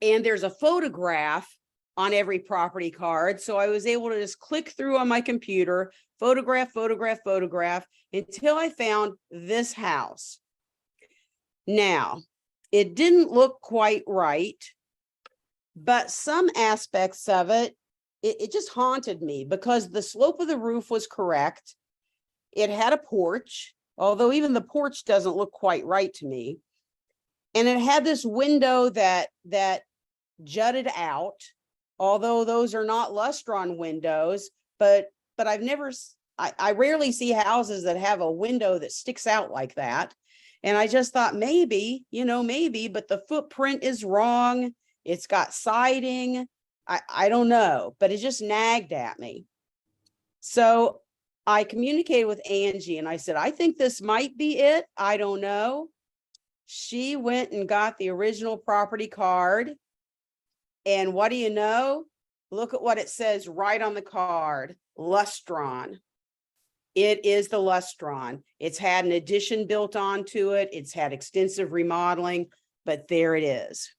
there's a photograph on every property card. So I was able to just click through on my computer, photograph, photograph, photograph, until I found this house. Now, it didn't look quite right, but some aspects of it just haunted me because the slope of the roof was correct. It had a porch, although even the porch doesn't look quite right to me. And it had this window that jutted out, although those are not Lustron windows, but I rarely see houses that have a window that sticks out like that. And I just thought maybe, but the footprint is wrong. It's got siding. I don't know, but it just nagged at me. So I communicated with Angie and I said, I think this might be it. I don't know. She went and got the original property card. And what do you know? Look at what it says right on the card, Lustron. It is the Lustron. It's had an addition built onto it. It's had extensive remodeling, but there it is.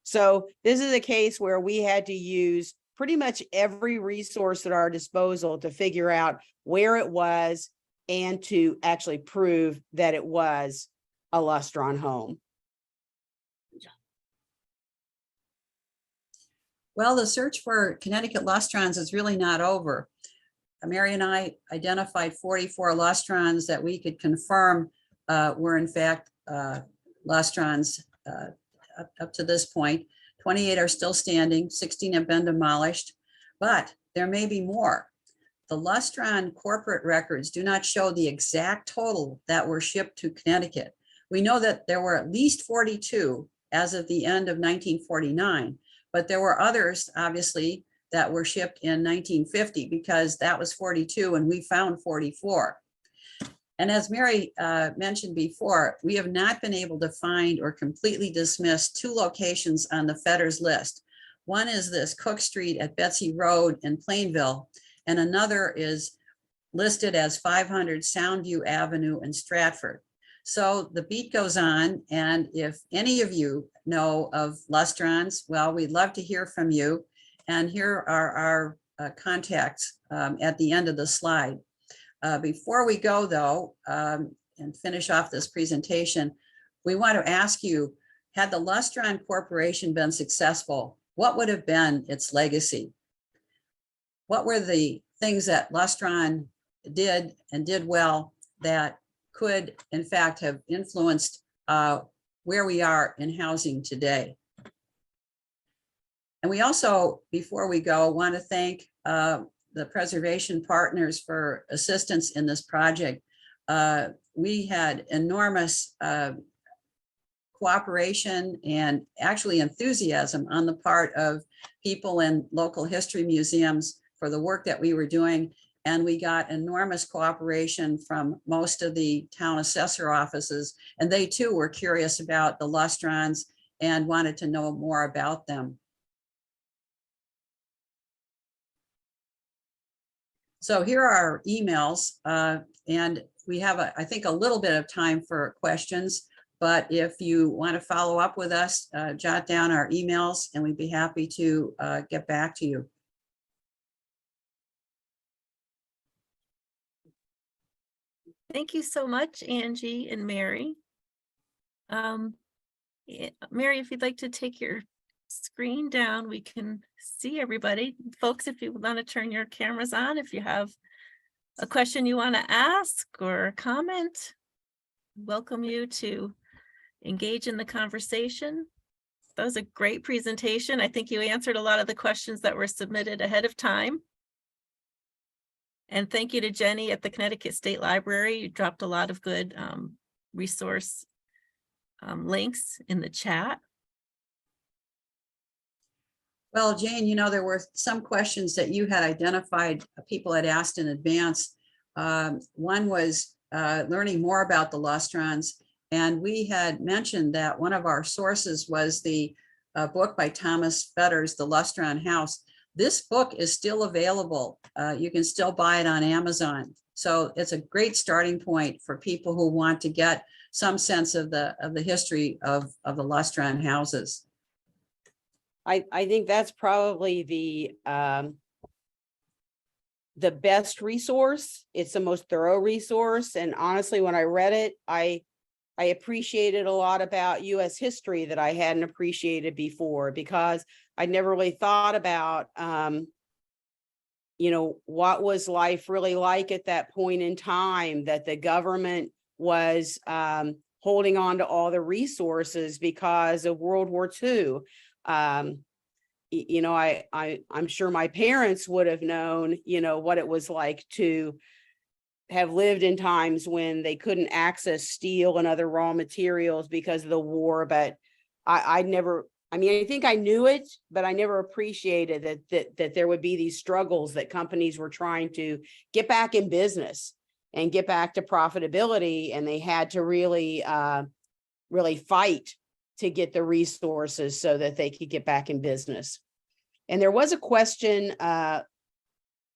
So this is a case where we had to use pretty much every resource at our disposal to figure out where it was and to actually prove that it was a Lustron home. Well, the search for Connecticut Lustrons is really not over. Mary and I identified 44 Lustrons that we could confirm were in fact Lustrons up to this point. 28 are still standing, 16 have been demolished, but there may be more. The Lustron corporate records do not show the exact total that were shipped to Connecticut. We know that there were at least 42 as of the end of 1949, but there were others, obviously, that were shipped in 1950 because that was 42 and we found 44. And as Mary mentioned before, we have not been able to find or completely dismiss two locations on the Fetters list. One is this Cook Street at Betsy Road in Plainville, and another is listed as 500 Soundview Avenue in Stratford. So the beat goes on, and if any of you know of Lustrons, well, we'd love to hear from you. And here are our contacts at the end of the slide. Before we go, though, and finish off this presentation, we want to ask you, had the Lustron Corporation been successful, what would have been its legacy? What were the things that Lustron did and did well that could, in fact, have influenced where we are in housing today? And we also, before we go, want to thank the preservation partners for assistance in this project. We had enormous cooperation and actually enthusiasm on the part of people in local history museums for the work that we were doing. And we got enormous cooperation from most of the town assessor offices. And they too were curious about the Lustrons and wanted to know more about them. So here are our emails, and we have, I think, a little bit of time for questions, but if you want to follow up with us, jot down our emails and we'd be happy to get back to you. Thank you so much, Angie and Mary. Yeah, Mary, if you'd like to take your screen down, we can see everybody. Folks, if you want to turn your cameras on, if you have a question you want to ask or a comment, welcome you to engage in the conversation. That was a great presentation. I think you answered a lot of the questions that were submitted ahead of time. And thank you to Jenny at the Connecticut State Library. You dropped a lot of good resource links in the chat. Well, Jane, you know, there were some questions that you had identified, people had asked in advance. One was learning more about the Lustrons. And we had mentioned that one of our sources was the book by Thomas Fetters, The Lustron House. This book is still available. You can still buy it on Amazon. So it's a great starting point for people who want to get some sense of the history of the Lustron houses. I think that's probably the best resource. It's the most thorough resource. And honestly, when I read it, I appreciated a lot about US history that I hadn't appreciated before, because I'd never really thought about, you know, what was life really like at that point in time, that the government was holding on to all the resources because of World War II. You know, I'm sure my parents would have known, you know, what it was like to have lived in times when they couldn't access steel and other raw materials because of the war. But I think I knew it, but I never appreciated that there would be these struggles that companies were trying to get back in business and get back to profitability. And they had to really fight to get the resources so that they could get back in business. And there was a question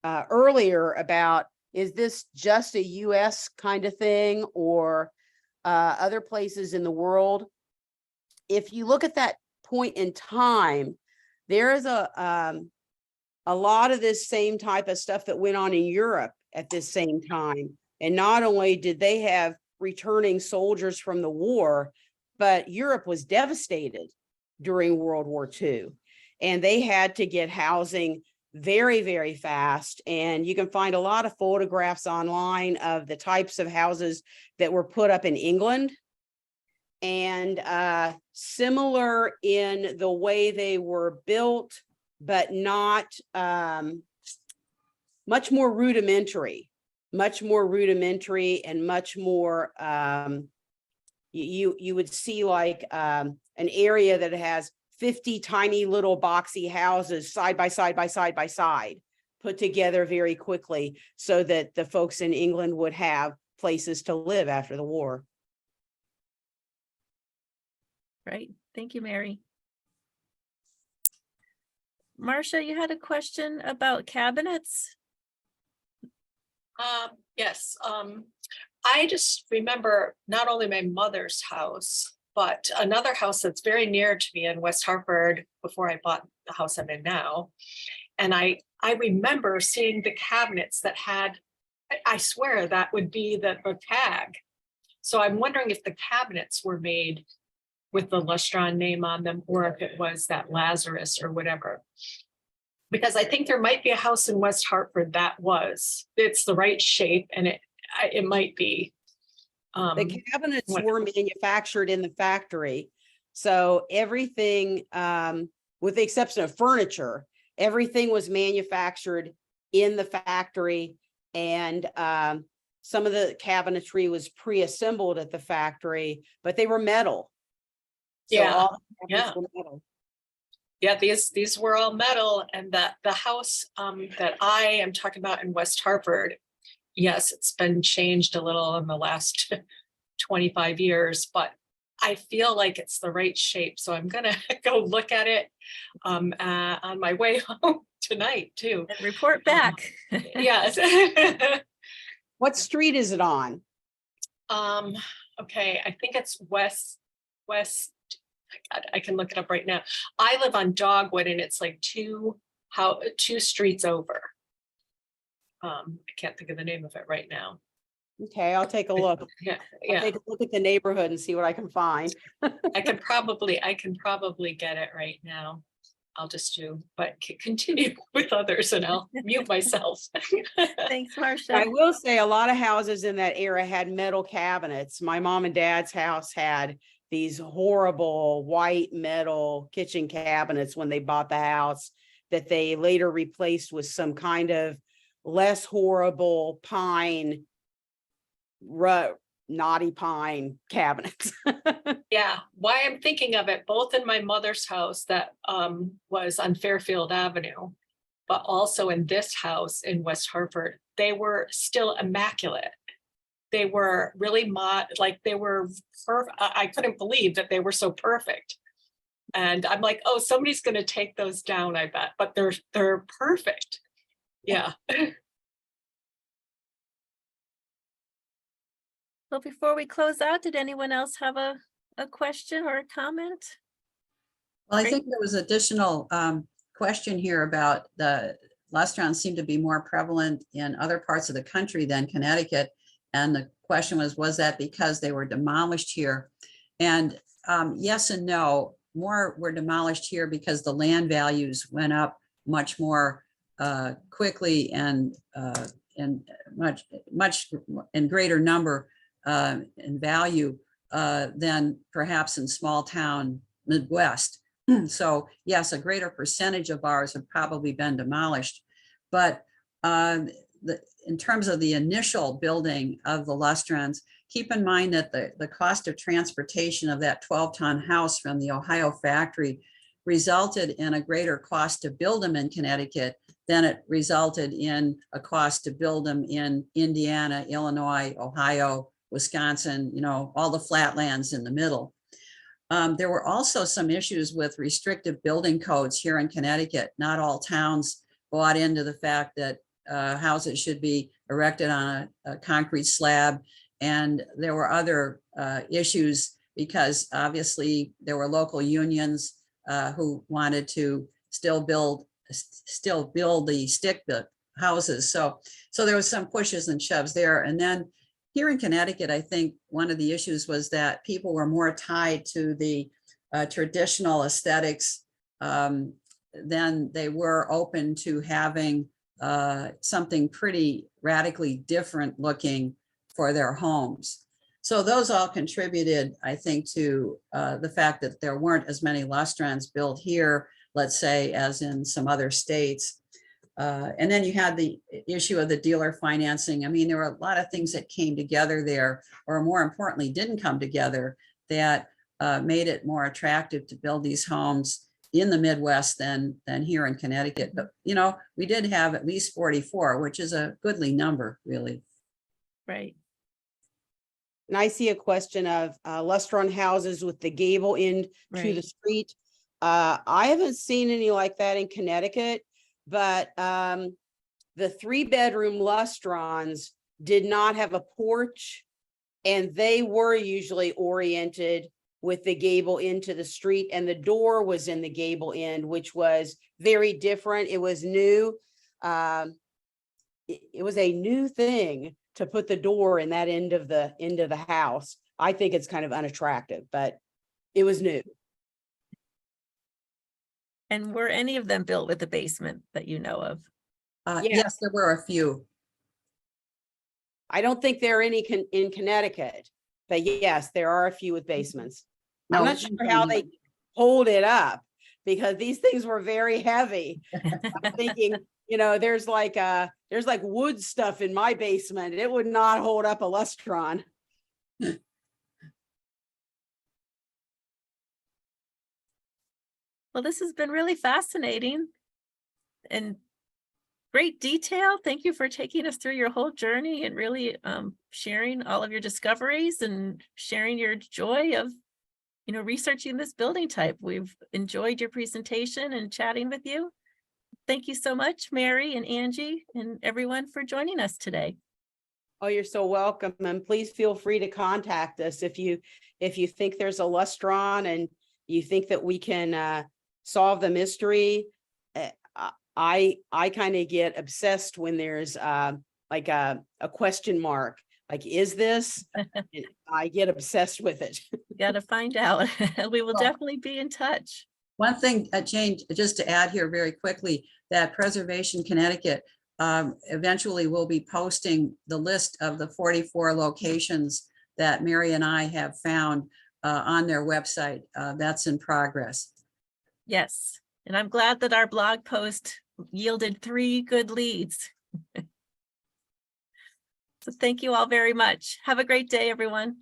earlier about, is this just a US kind of thing, or other places in the world? If you look at that point in time, there is a lot of this same type of stuff that went on in Europe at this same time. And not only did they have returning soldiers from the war, but Europe was devastated during World War II, and they had to get housing very, very fast. And you can find a lot of photographs online of the types of houses that were put up in England, and similar in the way they were built, but not much more rudimentary and much more you would see like an area that has 50 tiny little boxy houses side by side, put together very quickly so that the folks in England would have places to live after the war. Right. Thank you, Mary. Marcia, you had a question about cabinets? Yes. I just remember not only my mother's house, but another house that's very near to me in West Hartford before I bought the house I'm in now. And I remember seeing the cabinets that had, I swear that would be the tag. So I'm wondering if the cabinets were made with the Lustron name on them, or if it was that Lazarus or whatever. Because I think there might be a house in West Hartford it's the right shape, and it might be. The cabinets were manufactured in the factory. So everything, with the exception of furniture, everything was manufactured in the factory. And some of the cabinetry was pre-assembled at the factory, but they were metal. So Yeah. all the cabinets were metal. Yeah, these were all metal, and the house that I am talking about in West Hartford, yes, it's been changed a little in the last 25 years, but I feel like it's the right shape. So I'm gonna go look at it on my way home tonight too. And report back. Yes. What street is it on? Okay, I think it's West. I can look it up right now. I live on Dogwood, and it's like two streets over. I can't think of the name of it right now. Okay, I'll take a look. Yeah, I'll yeah. take a look at the neighborhood and see what I can find. I can probably get it right now. I'll just do, but continue with others and I'll mute myself. Thanks, I Marcia. will say a lot of houses in that era had metal cabinets. My mom and dad's house had these horrible white metal kitchen cabinets when they bought the house that they later replaced with some kind of less horrible pine, knotty pine cabinets. Yeah, why I'm thinking of it, both in my mother's house that was on Fairfield Avenue, but also in this house in West Hartford, they were still immaculate. They were really like they were I couldn't believe that they were so perfect. And I'm like, oh, somebody's gonna take those down, I bet, but they're perfect. Yeah. Well, before we close out, did anyone else have a question or a comment? Well, I Great. think there was additional question here about the Lustrons seem to be more prevalent in other parts of the country than Connecticut. And the question was that because they were demolished here? And yes and no, more were demolished here because the land values went up much more quickly and much in greater number in value than perhaps in small town Midwest. So yes, a greater percentage of ours have probably been demolished, but in terms of the initial building of the Lustrons, keep in mind that the cost of transportation of that 12-ton house from the Ohio factory resulted in a greater cost to build them in Connecticut than it resulted in a cost to build them in Indiana, Illinois, Ohio, Wisconsin, all the flatlands in the middle. There were also some issues with restrictive building codes here in Connecticut. Not all towns bought into the fact that houses should be erected on a concrete slab. And there were other issues because obviously there were local unions who wanted to still build the stick built houses. So there was some pushes and shoves there. And then here in Connecticut, I think one of the issues was that people were more tied to the traditional aesthetics than they were open to having something pretty radically different looking for their homes. So those all contributed, I think, to the fact that there weren't as many Lustrons built here, let's say, as in some other states. And then you had the issue of the dealer financing. I mean, there were a lot of things that came together there, or more importantly, didn't come together, that made it more attractive to build these homes in the Midwest than here in Connecticut. But, we did have at least 44, which is a goodly number, really. Right. And I see a question of Lustron houses with the gable end to the Right. street. I haven't seen any like that in Connecticut, but the 3-bedroom Lustrons did not have a porch, and they were usually oriented with the gable into the street, and the door was in the gable end, which was very different. It was new. It was a new thing to put the door in that end of the house. I think it's kind of unattractive, but it was new. And were any of them built with a basement that you know of? Yes, there were a few. I don't think there are any in Connecticut, but yes, there are a few with basements. I'm not sure how they hold it up because these things were very heavy. I'm thinking, there's like wood stuff in my basement. It would not hold up a Lustron. Well, this has been really fascinating and great detail. Thank you for taking us through your whole journey and really sharing all of your discoveries and sharing your joy of, researching this building type. We've enjoyed your presentation and chatting with you. Thank you so much, Mary and Angie and everyone, for joining us today. Oh, you're so welcome. And please feel free to contact us if you think there's a Lustron and you think that we can solve the mystery. I kind of get obsessed when there's like a question mark Like, is this? And I get obsessed with it. Got to find out. We will Well- definitely be in touch. One thing, Jane, just to add here very quickly, that Preservation Connecticut eventually will be posting the list of the 44 locations that Mary and I have found on their website. That's in progress. Yes. And I'm glad that our blog post yielded 3 good leads. So thank you all very much. Have a great day, everyone.